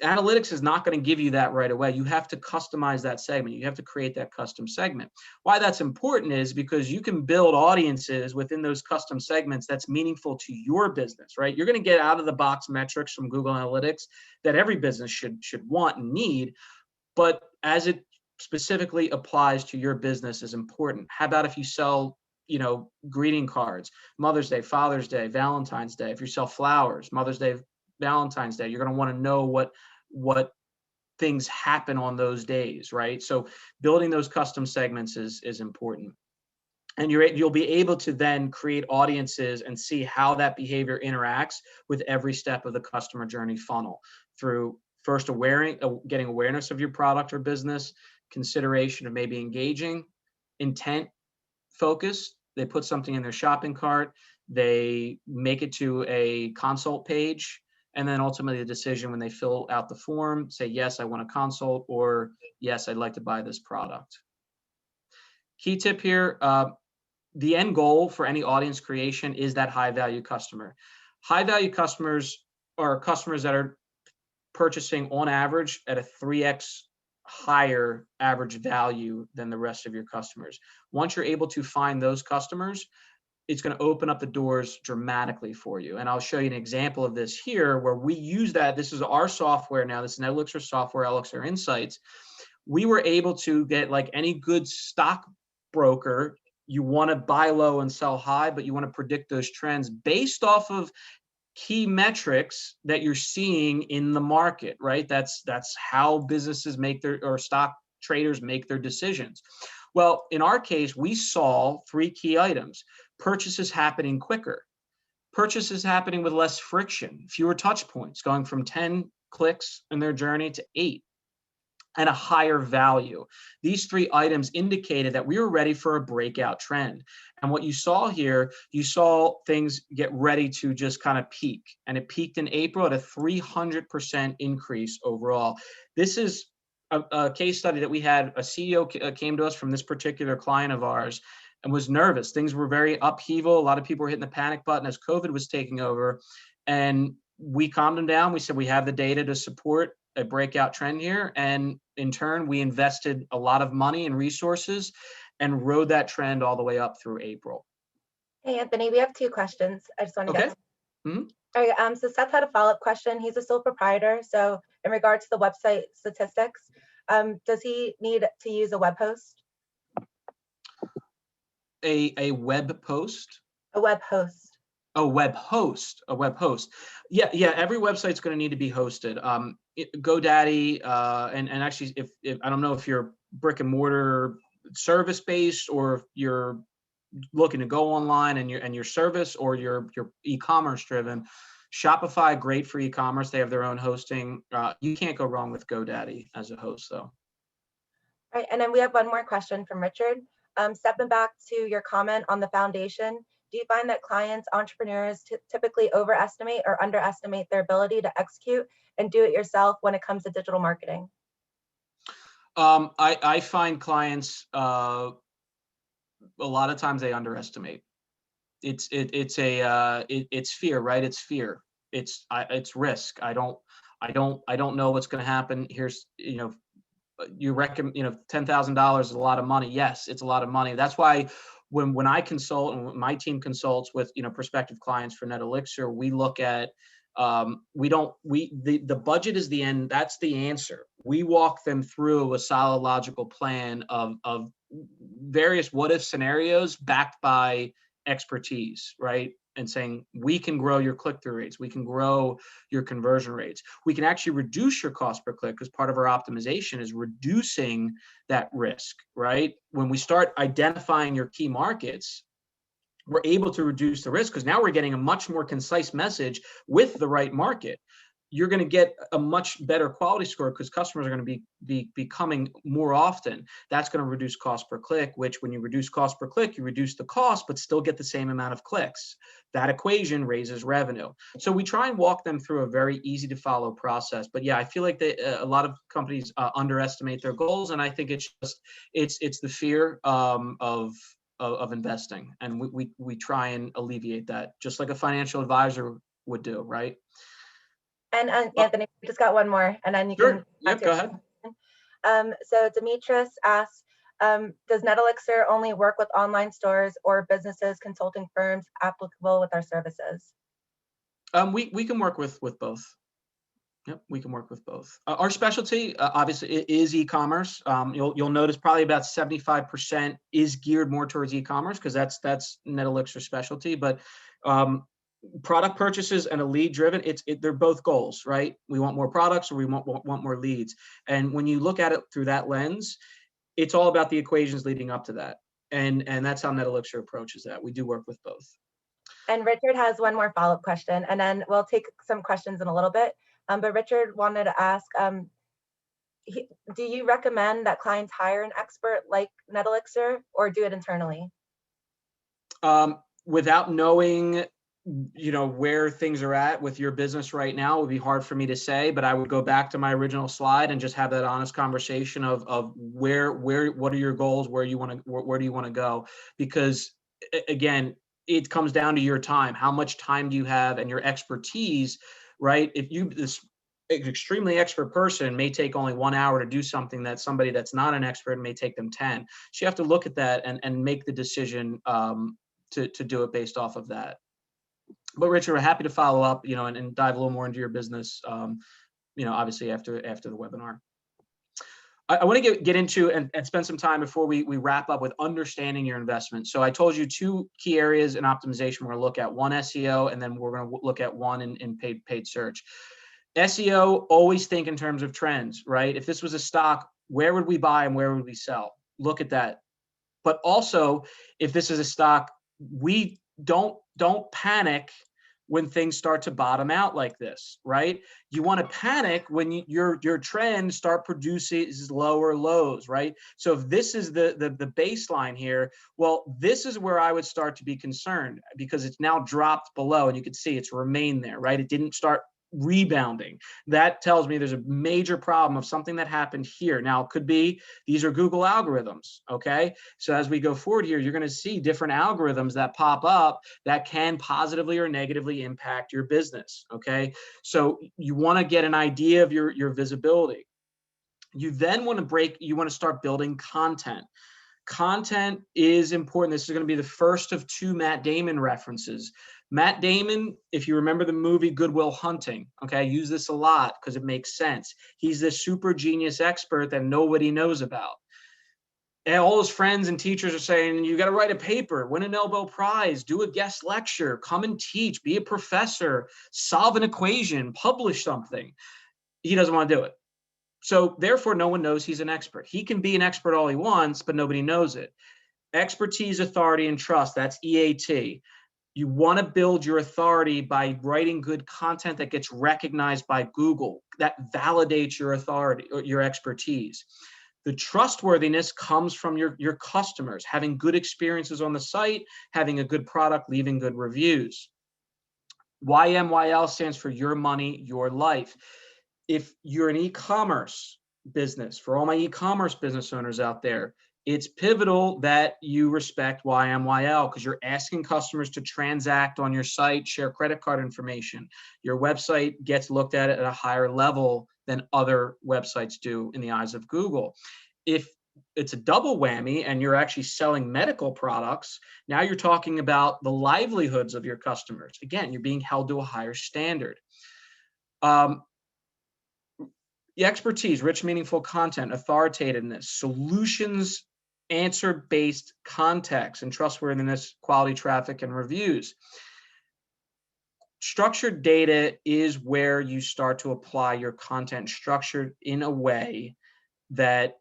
Speaker 2: Analytics is not going to give you that right away. You have to customize that segment. You have to create that custom segment. Why that's important is because you can build audiences within those custom segments that's meaningful to your business, right? You're going to get out of the box metrics from Google Analytics that every business should want and need, but as it specifically applies to your business is important. How about if you sell, greeting cards, Mother's Day, Father's Day, Valentine's Day? If you sell flowers, Mother's Day, Valentine's Day, you're going to want to know what things happen on those days, right? So building those custom segments is important. And you'll be able to then create audiences and see how that behavior interacts with every step of the customer journey funnel through first getting awareness of your product or business, consideration of maybe engaging, intent, focus. They put something in their shopping cart, they make it to a consult page, and then ultimately the decision when they fill out the form, say, yes, I want to consult, or yes, I'd like to buy this product. Key tip here, the end goal for any audience creation is that high value customer. High value customers are customers that are purchasing on average at a 3x higher average value than the rest of your customers. Once you're able to find those customers, it's going to open up the doors dramatically for you. And I'll show you an example of this here where we use that. This is our software now. This is NetElixir software, Elixir Insights. We were able to get, like any good stock broker, you want to buy low and sell high, but you want to predict those trends based off of key metrics that you're seeing in the market, right? That's how businesses or stock traders make their decisions. Well, in our case, we saw 3 key items: purchases happening quicker, purchases happening with less friction, fewer touch points, going from 10 clicks in their journey to 8, and a higher value. These 3 items indicated that we were ready for a breakout trend. And what you saw here, you saw things get ready to just kind of peak. And it peaked in April at a 300% increase overall. This is a case study that we had. A CEO came to us from this particular client of ours and was nervous. Things were very upheaval. A lot of people were hitting the panic button as COVID was taking over. And we calmed them down. We said, we have the data to support a breakout trend here. And in turn, we invested a lot of money and resources and rode that trend all the way up through April.
Speaker 3: Hey, Anthony, we have 2 questions. I just want to get to.
Speaker 2: Mm-hmm.
Speaker 3: All right, so Seth had a follow-up question. He's a sole proprietor. So in regards to the website statistics, does he need to use a web host?
Speaker 2: A web post?
Speaker 3: A web host.
Speaker 2: A web host. A web host. Yeah, every website's going to need to be hosted. GoDaddy, and actually, if I don't know if you're brick and mortar service based, or if you're looking to go online and your service, or you're e-commerce driven. Shopify, great for e-commerce. They have their own hosting. You can't go wrong with GoDaddy as a host, though.
Speaker 3: All right, and then we have one more question from Richard. Stepping back to your comment on the foundation, do you find that clients, entrepreneurs typically overestimate or underestimate their ability to execute and do it yourself when it comes to digital marketing?
Speaker 2: I find clients, a lot of times they underestimate. It's fear, right? It's fear. It's risk. I don't know what's going to happen. Here's, you reckon, $10,000 is a lot of money. Yes, it's a lot of money. That's why when I consult and my team consults with, prospective clients for NetElixir, we look at, the budget is the end. That's the answer. We walk them through a solid logical plan of various what if scenarios backed by expertise, right? And saying, we can grow your click-through rates. We can grow your conversion rates. We can actually reduce your cost per click, because part of our optimization is reducing that risk, right? When we start identifying your key markets, we're able to reduce the risk, because now we're getting a much more concise message with the right market. You're going to get a much better quality score, because customers are going to be coming more often. That's going to reduce cost per click, which when you reduce cost per click, you reduce the cost, but still get the same amount of clicks. That equation raises revenue. So we try and walk them through a very easy to follow process. But yeah, I feel like a lot of companies underestimate their goals. And I think it's the fear of investing. And we try and alleviate that, just like a financial advisor would do, right?
Speaker 3: And Anthony, we just got one more, and then you
Speaker 2: Sure.
Speaker 3: can.
Speaker 2: Yep, go ahead.
Speaker 3: So Demetrius asks, does NetElixir only work with online stores or businesses, consulting firms applicable with our services?
Speaker 2: We can work with both. Yep, we can work with both. Our specialty, obviously, is e-commerce. You'll notice probably about 75% is geared more towards e-commerce, because that's NetElixir's specialty. But product purchases and a lead driven, they're both goals, right? We want more products, or we want more leads. And when you look at it through that lens, it's all about the equations leading up to that. And that's how NetElixir approaches that. We do work with both.
Speaker 3: And Richard has one more follow-up question, and then we'll take some questions in a little bit. But Richard wanted to ask, do you recommend that clients hire an expert like NetElixir, or do it internally?
Speaker 2: Without knowing where things are at with your business right now, it would be hard for me to say, but I would go back to my original slide and just have that honest conversation of what are your goals, where do you want to go? Because again, it comes down to your time. How much time do you have, and your expertise, right? If this extremely expert person may take only 1 hour to do something that somebody that's not an expert may take them 10. So you have to look at that and make the decision to do it based off of that. But Richard, we're happy to follow up, and dive a little more into your business, obviously after the webinar. I want to get into and spend some time before we wrap up with understanding your investment. So I told you 2 key areas in optimization we're going to look at: one, SEO, and then we're going to look at one in paid search. SEO, always think in terms of trends, right? If this was a stock, where would we buy and where would we sell? Look at that. But also, if this is a stock, we don't panic when things start to bottom out like this, right? You want to panic when your trend start producing lower lows, right? So if this is the baseline here, well, this is where I would start to be concerned, because it's now dropped below, and you can see it's remained there, right? It didn't start rebounding. That tells me there's a major problem of something that happened here. Now, it could be these are Google algorithms, okay? So as we go forward here, you're going to see different algorithms that pop up that can positively or negatively impact your business, okay? So you want to get an idea of your visibility. You then want to start building content. Content is important. This is going to be the first of 2 Matt Damon references. Matt Damon, if you remember the movie Good Will Hunting, okay, I use this a lot because it makes sense. He's this super genius expert that nobody knows about. And all his friends and teachers are saying, you got to write a paper, win a Nobel Prize, do a guest lecture, come and teach, be a professor, solve an equation, publish something. He doesn't want to do it. So therefore, no one knows he's an expert. He can be an expert all he wants, but nobody knows it. Expertise, authority, and trust, that's EAT. You want to build your authority by writing good content that gets recognized by Google, that validates your authority or your expertise. The trustworthiness comes from your customers, having good experiences on the site, having a good product, leaving good reviews. YMYL stands for your money, your life. If you're an e-commerce business, for all my e-commerce business owners out there, it's pivotal that you respect YMYL because you're asking customers to transact on your site, share credit card information. Your website gets looked at a higher level than other websites do in the eyes of Google. If it's a double whammy and you're actually selling medical products, now you're talking about the livelihoods of your customers. Again, you're being held to a higher standard. The expertise, rich, meaningful content, authoritativeness, solutions, answer-based context, and trustworthiness, quality traffic, and reviews. Structured data is where you start to apply your content structured in a way that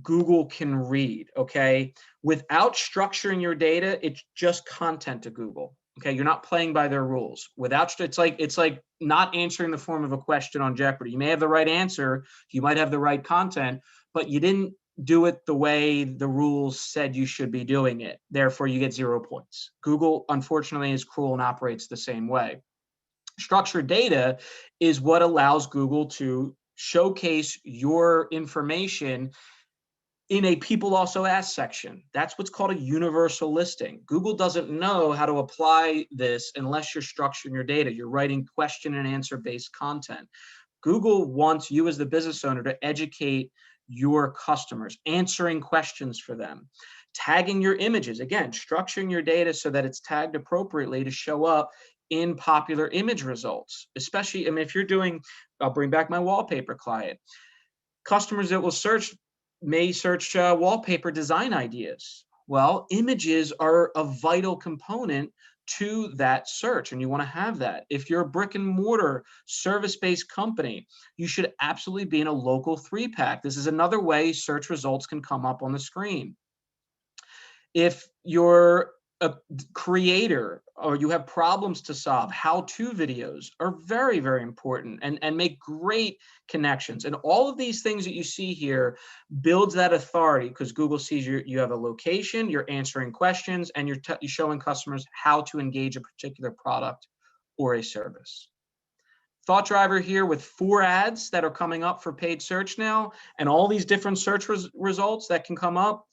Speaker 2: Google can read, okay? Without structuring your data, it's just content to Google. Okay, you're not playing by their rules. Without, it's like not answering the form of a question on Jeopardy. You may have the right answer, you might have the right content, but you didn't do it the way the rules said you should be doing it. Therefore, you get 0 points. Google, unfortunately, is cruel and operates the same way. Structured data is what allows Google to showcase your information in a people also ask section. That's what's called a universal listing. Google doesn't know how to apply this unless you're structuring your data. You're writing question and answer based content. Google wants you as the business owner to educate your customers, answering questions for them, tagging your images. Again, structuring your data so that it's tagged appropriately to show up in popular image results, especially, I mean, if you're doing, I'll bring back my wallpaper client. Customers that will search may search wallpaper design ideas. Well, images are a vital component to that search, and you want to have that. If you're a brick and mortar service-based company, you should absolutely be in a local 3-pack. This is another way search results can come up on the screen. If you're a creator or you have problems to solve, how-to videos are very, very important and make great connections. And all of these things that you see here builds that authority because Google sees you have a location, you're answering questions, and you're showing customers how to engage a particular product or a service. Thought driver here with 4 ads that are coming up for paid search now and all these different search results that can come up.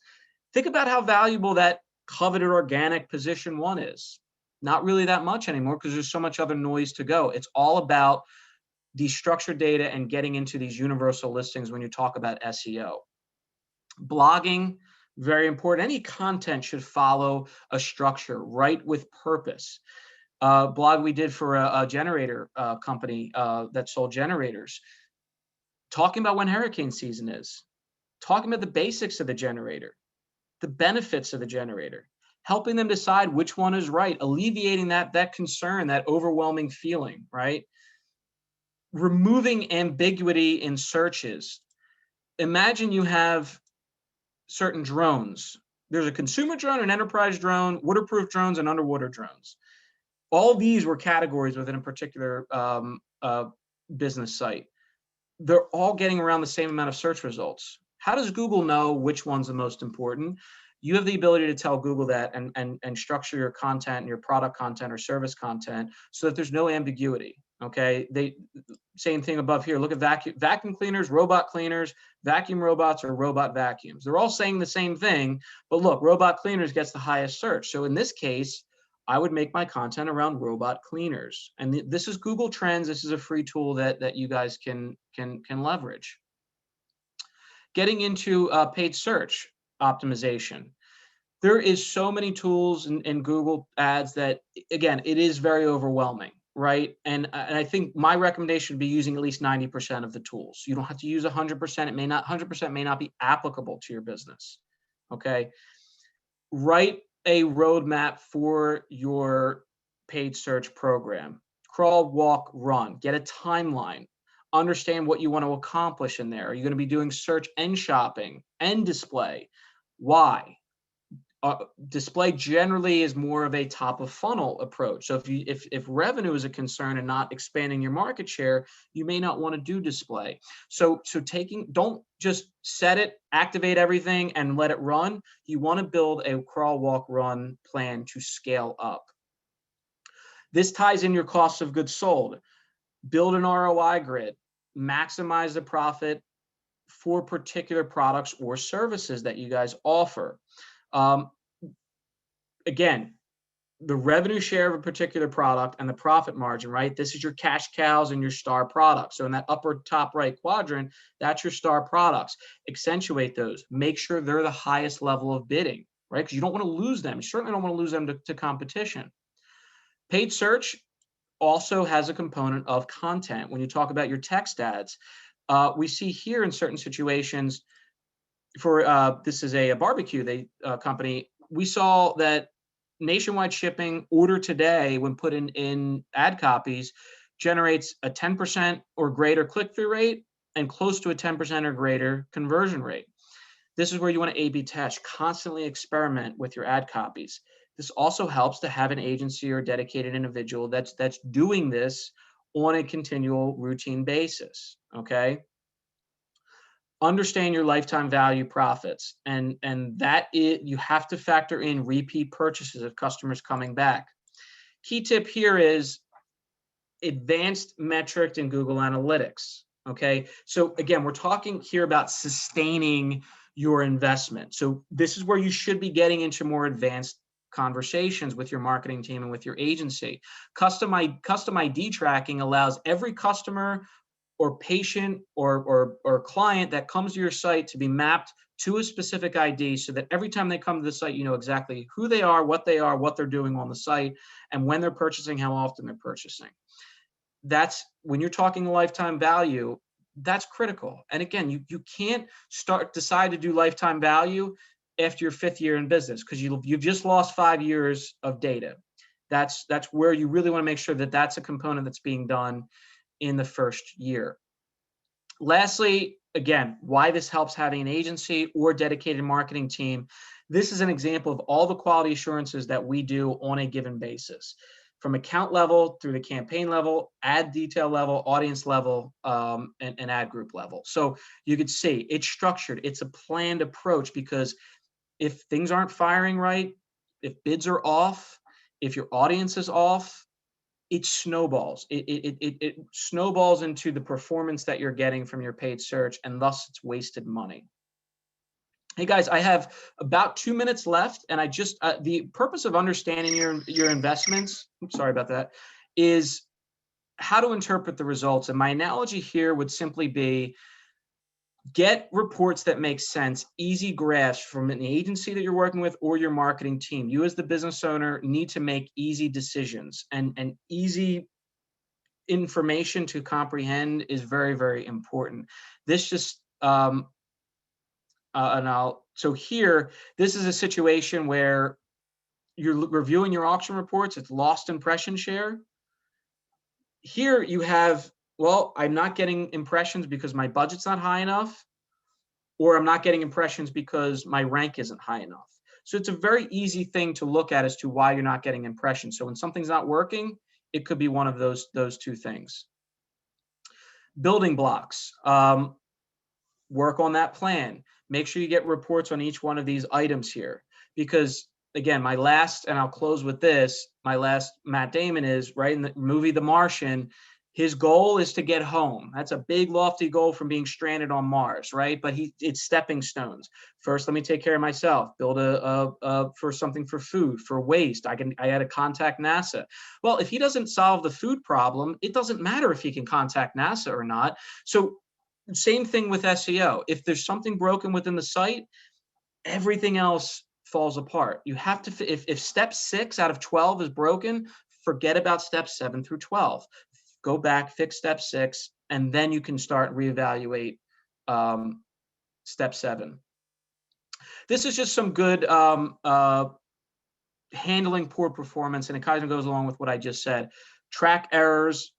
Speaker 2: Think about how valuable that coveted organic position 1 is. Not really that much anymore because there's so much other noise to go. It's all about the structured data and getting into these universal listings when you talk about SEO. Blogging, very important. Any content should follow a structure, write with purpose. Blog we did for a generator company that sold generators, talking about when hurricane season is, talking about the basics of the generator, the benefits of the generator, helping them decide which one is right, alleviating that concern, that overwhelming feeling, right? Removing ambiguity in searches. Imagine you have certain drones. There's a consumer drone, an enterprise drone, waterproof drones, and underwater drones. All these were categories within a particular business site. They're all getting around the same amount of search results. How does Google know which one's the most important? You have the ability to tell Google that and structure your content and your product content or service content so that there's no ambiguity, okay? Same thing above here. Look at vacuum cleaners, robot cleaners, vacuum robots, or robot vacuums. They're all saying the same thing, but look, robot cleaners gets the highest search. So in this case, I would make my content around robot cleaners. And this is Google Trends. This is a free tool that you guys can leverage. Getting into paid search optimization. There is so many tools in Google Ads that, again, it is very overwhelming, right? And I think my recommendation would be using at least 90% of the tools. You don't have to use 100%. It may not, 100% may not be applicable to your business, okay? Write a roadmap for your paid search program. Crawl, walk, run. Get a timeline. Understand what you want to accomplish in there. Are you going to be doing search and shopping and display? Why? Display generally is more of a top of funnel approach. So if revenue is a concern and not expanding your market share, you may not want to do display. So don't just set it, activate everything and let it run. You want to build a crawl, walk, run plan to scale up. This ties in your cost of goods sold. Build an ROI grid, maximize the profit for particular products or services that you guys offer. Again, the revenue share of a particular product and the profit margin, right? This is your cash cows and your star products. So in that upper top right quadrant, that's your star products. Accentuate those. Make sure they're the highest level of bidding, right? Because you don't want to lose them. You certainly don't want to lose them to competition. Paid search also has a component of content. When you talk about your text ads, we see here in certain situations, for this is a barbecue company, we saw that nationwide shipping order today, when put in ad copies, generates a 10% or greater click-through rate and close to a 10% or greater conversion rate. This is where you want to A/B test, constantly experiment with your ad copies. This also helps to have an agency or dedicated individual that's doing this on a continual routine basis, okay? Understand your lifetime value profits, and you have to factor in repeat purchases of customers coming back. Key tip here is advanced metric in Google Analytics, okay? So again, we're talking here about sustaining your investment. So this is where you should be getting into more advanced conversations with your marketing team and with your agency. Custom ID tracking allows every customer or patient or client that comes to your site to be mapped to a specific ID, so that every time they come to the site, you know exactly who they are, what they're doing on the site, and when they're purchasing, how often they're purchasing. That's when you're talking lifetime value, that's critical. And again, you can't decide to do lifetime value after your 5th year in business, because you've just lost 5 years of data. That's where you really want to make sure that that's a component that's being done in the first year. Lastly, again, why this helps having an agency or dedicated marketing team. This is an example of all the quality assurances that we do on a given basis, from account level through the campaign level, ad detail level, audience level, and ad group level. So you could see it's structured. It's a planned approach, because if things aren't firing right, if bids are off, if your audience is off, it snowballs. It snowballs into the performance that you're getting from your paid search, and thus it's wasted money. Hey guys, I have about 2 minutes left, and the purpose of understanding your investments, sorry about that, is how to interpret the results. And my analogy here would simply be, get reports that make sense, easy graphs from an agency that you're working with or your marketing team. You as the business owner need to make easy decisions, and easy information to comprehend is very, very important. This just, so here, this is a situation where you're reviewing your auction reports, it's lost impression share. Here you have, well, I'm not getting impressions because my budget's not high enough, or I'm not getting impressions because my rank isn't high enough. So it's a very easy thing to look at as to why you're not getting impressions. So when something's not working, it could be one of those two things. Building blocks. Work on that plan. Make sure you get reports on each one of these items here, because again, my last, and I'll close with this, my last Matt Damon is, right, in the movie The Martian, his goal is to get home. That's a big, lofty goal from being stranded on Mars, right? But it's stepping stones. First, let me take care of myself, build for something for food, for waste. I had to contact NASA. Well, if he doesn't solve the food problem, it doesn't matter if he can contact NASA or not. So same thing with SEO. If there's something broken within the site, everything else falls apart. You have to, if step 6 out of 12 is broken, forget about steps 7 through 12. Go back, fix step 6, and then you can start reevaluate step 7. This is just some good handling poor performance, and it kind of goes along with what I just said. Track errors,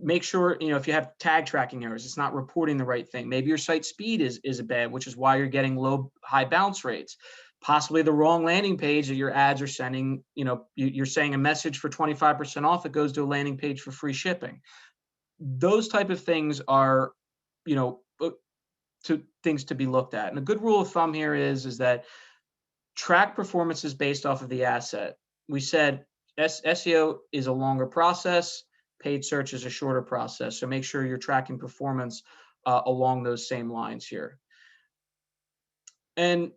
Speaker 2: make sure, if you have tag tracking errors, it's not reporting the right thing. Maybe your site speed is bad, which is why you're getting high bounce rates. Possibly the wrong landing page that your ads are sending, you're saying a message for 25% off, it goes to a landing page for free shipping. Those type of things are, things to be looked at. And a good rule of thumb here is that track performance is based off of the asset. We said SEO is a longer process, paid search is a shorter process. So make sure you're tracking performance along those same lines here. And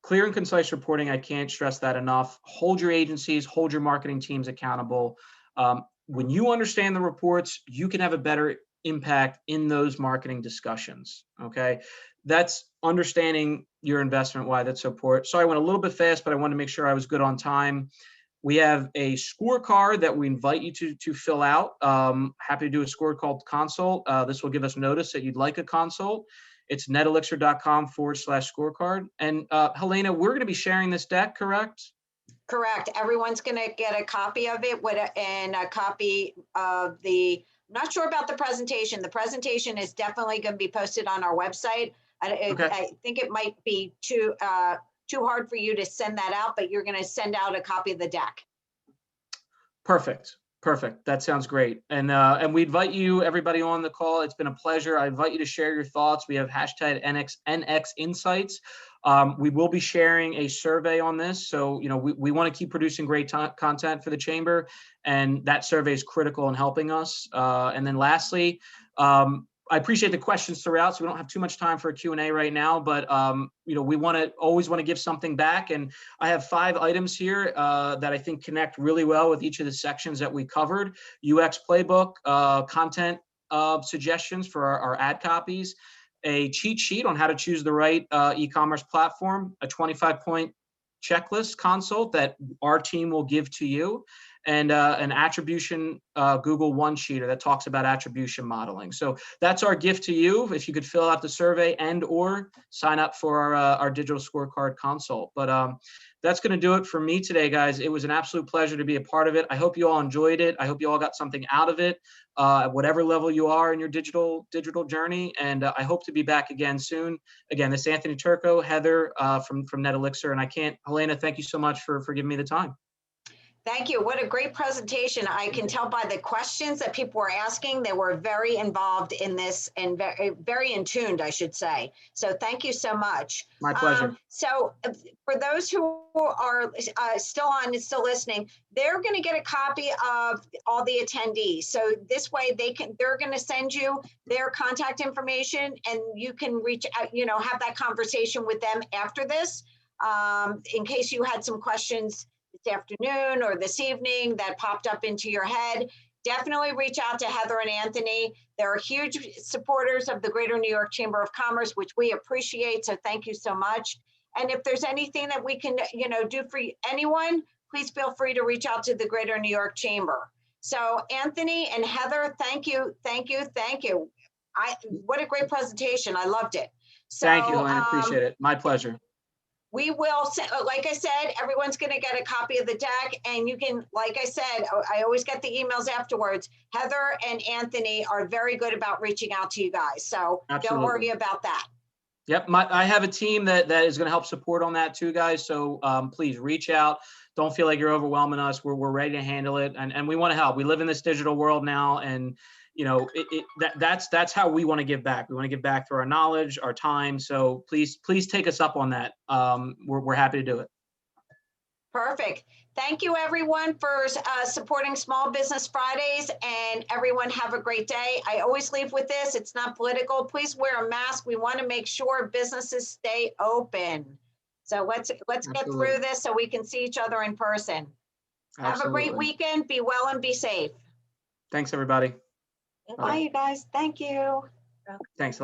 Speaker 2: clear and concise reporting, I can't stress that enough. Hold your agencies, hold your marketing teams accountable. When you understand the reports, you can have a better impact in those marketing discussions. Okay, that's understanding your investment, why that's so important. Sorry, I went a little bit fast, but I wanted to make sure I was good on time. We have a scorecard that we invite you to fill out. Happy to do a score called consult. This will give us notice that you'd like a consult. It's netelixir.com/scorecard. And Helena, we're going to be sharing this deck, correct?
Speaker 1: Correct. Everyone's going to get a copy of it and a copy of I'm not sure about the presentation. The presentation is definitely going to be posted on our website.
Speaker 2: Okay.
Speaker 1: I think it might be too hard for you to send that out, but you're going to send out a copy of the deck.
Speaker 2: Perfect. That sounds great. And we invite you, everybody on the call. It's been a pleasure. I invite you to share your thoughts. We have hashtag NX Insights. We will be sharing a survey on this. So, we want to keep producing great content for the Chamber, and that survey is critical in helping us. And then lastly, I appreciate the questions throughout, so we don't have too much time for a Q&A right now, but we always want to give something back. And I have 5 items here that I think connect really well with each of the sections that we covered. UX playbook, content suggestions for our ad copies, a cheat sheet on how to choose the right e-commerce platform, a 25-point checklist consult that our team will give to you, and an attribution Google one-sheeter that talks about attribution modeling. So that's our gift to you. If you could fill out the survey or sign up for our digital scorecard consult. But that's going to do it for me today, guys. It was an absolute pleasure to be a part of it. I hope you all enjoyed it. I hope you all got something out of it, at whatever level you are in your digital journey. And I hope to be back again soon. Again, this is Anthony Turco, Heather from NetElixir. And Helena, thank you so much for giving me the time.
Speaker 1: Thank you. What a great presentation. I can tell by the questions that people were asking, they were very involved in this and very in tuned, I should say. So thank you so much.
Speaker 2: My pleasure.
Speaker 1: So for those who are still listening, they're going to get a copy of all the attendees. So this way they're going to send you their contact information, and you can reach out, have that conversation with them after this, in case you had some questions this afternoon or this evening that popped up into your head. Definitely reach out to Heather and Anthony. They're huge supporters of the Greater New York Chamber of Commerce, which we appreciate. So thank you so much. And if there's anything that we can, do for anyone, please feel free to reach out to the Greater New York Chamber. So Anthony and Heather, thank you. What a great presentation. I loved it. So,
Speaker 2: thank you, Helena. Appreciate it. My pleasure.
Speaker 1: We will, like I said, everyone's going to get a copy of the deck, and you can, like I said, I always get the emails afterwards. Heather and Anthony are very good about reaching out to you guys. So Absolutely. Don't worry about that.
Speaker 2: Yep. I have a team that is going to help support on that too, guys. So please reach out. Don't feel like you're overwhelming us. We're ready to handle it. And we want to help. We live in this digital world now, and that's how we want to give back. We want to give back through our knowledge, our time. So please take us up on that. We're happy to do it.
Speaker 1: Perfect. Thank you, everyone, for supporting Small Business Fridays, and everyone have a great day. I always leave with this. It's not political. Please wear a mask. We want to make sure businesses stay open. So let's get through this so we can see each other in person. Absolutely. Have a great weekend. Be well and be safe.
Speaker 2: Thanks, everybody.
Speaker 1: Bye, you guys. Thank you.
Speaker 2: Thanks.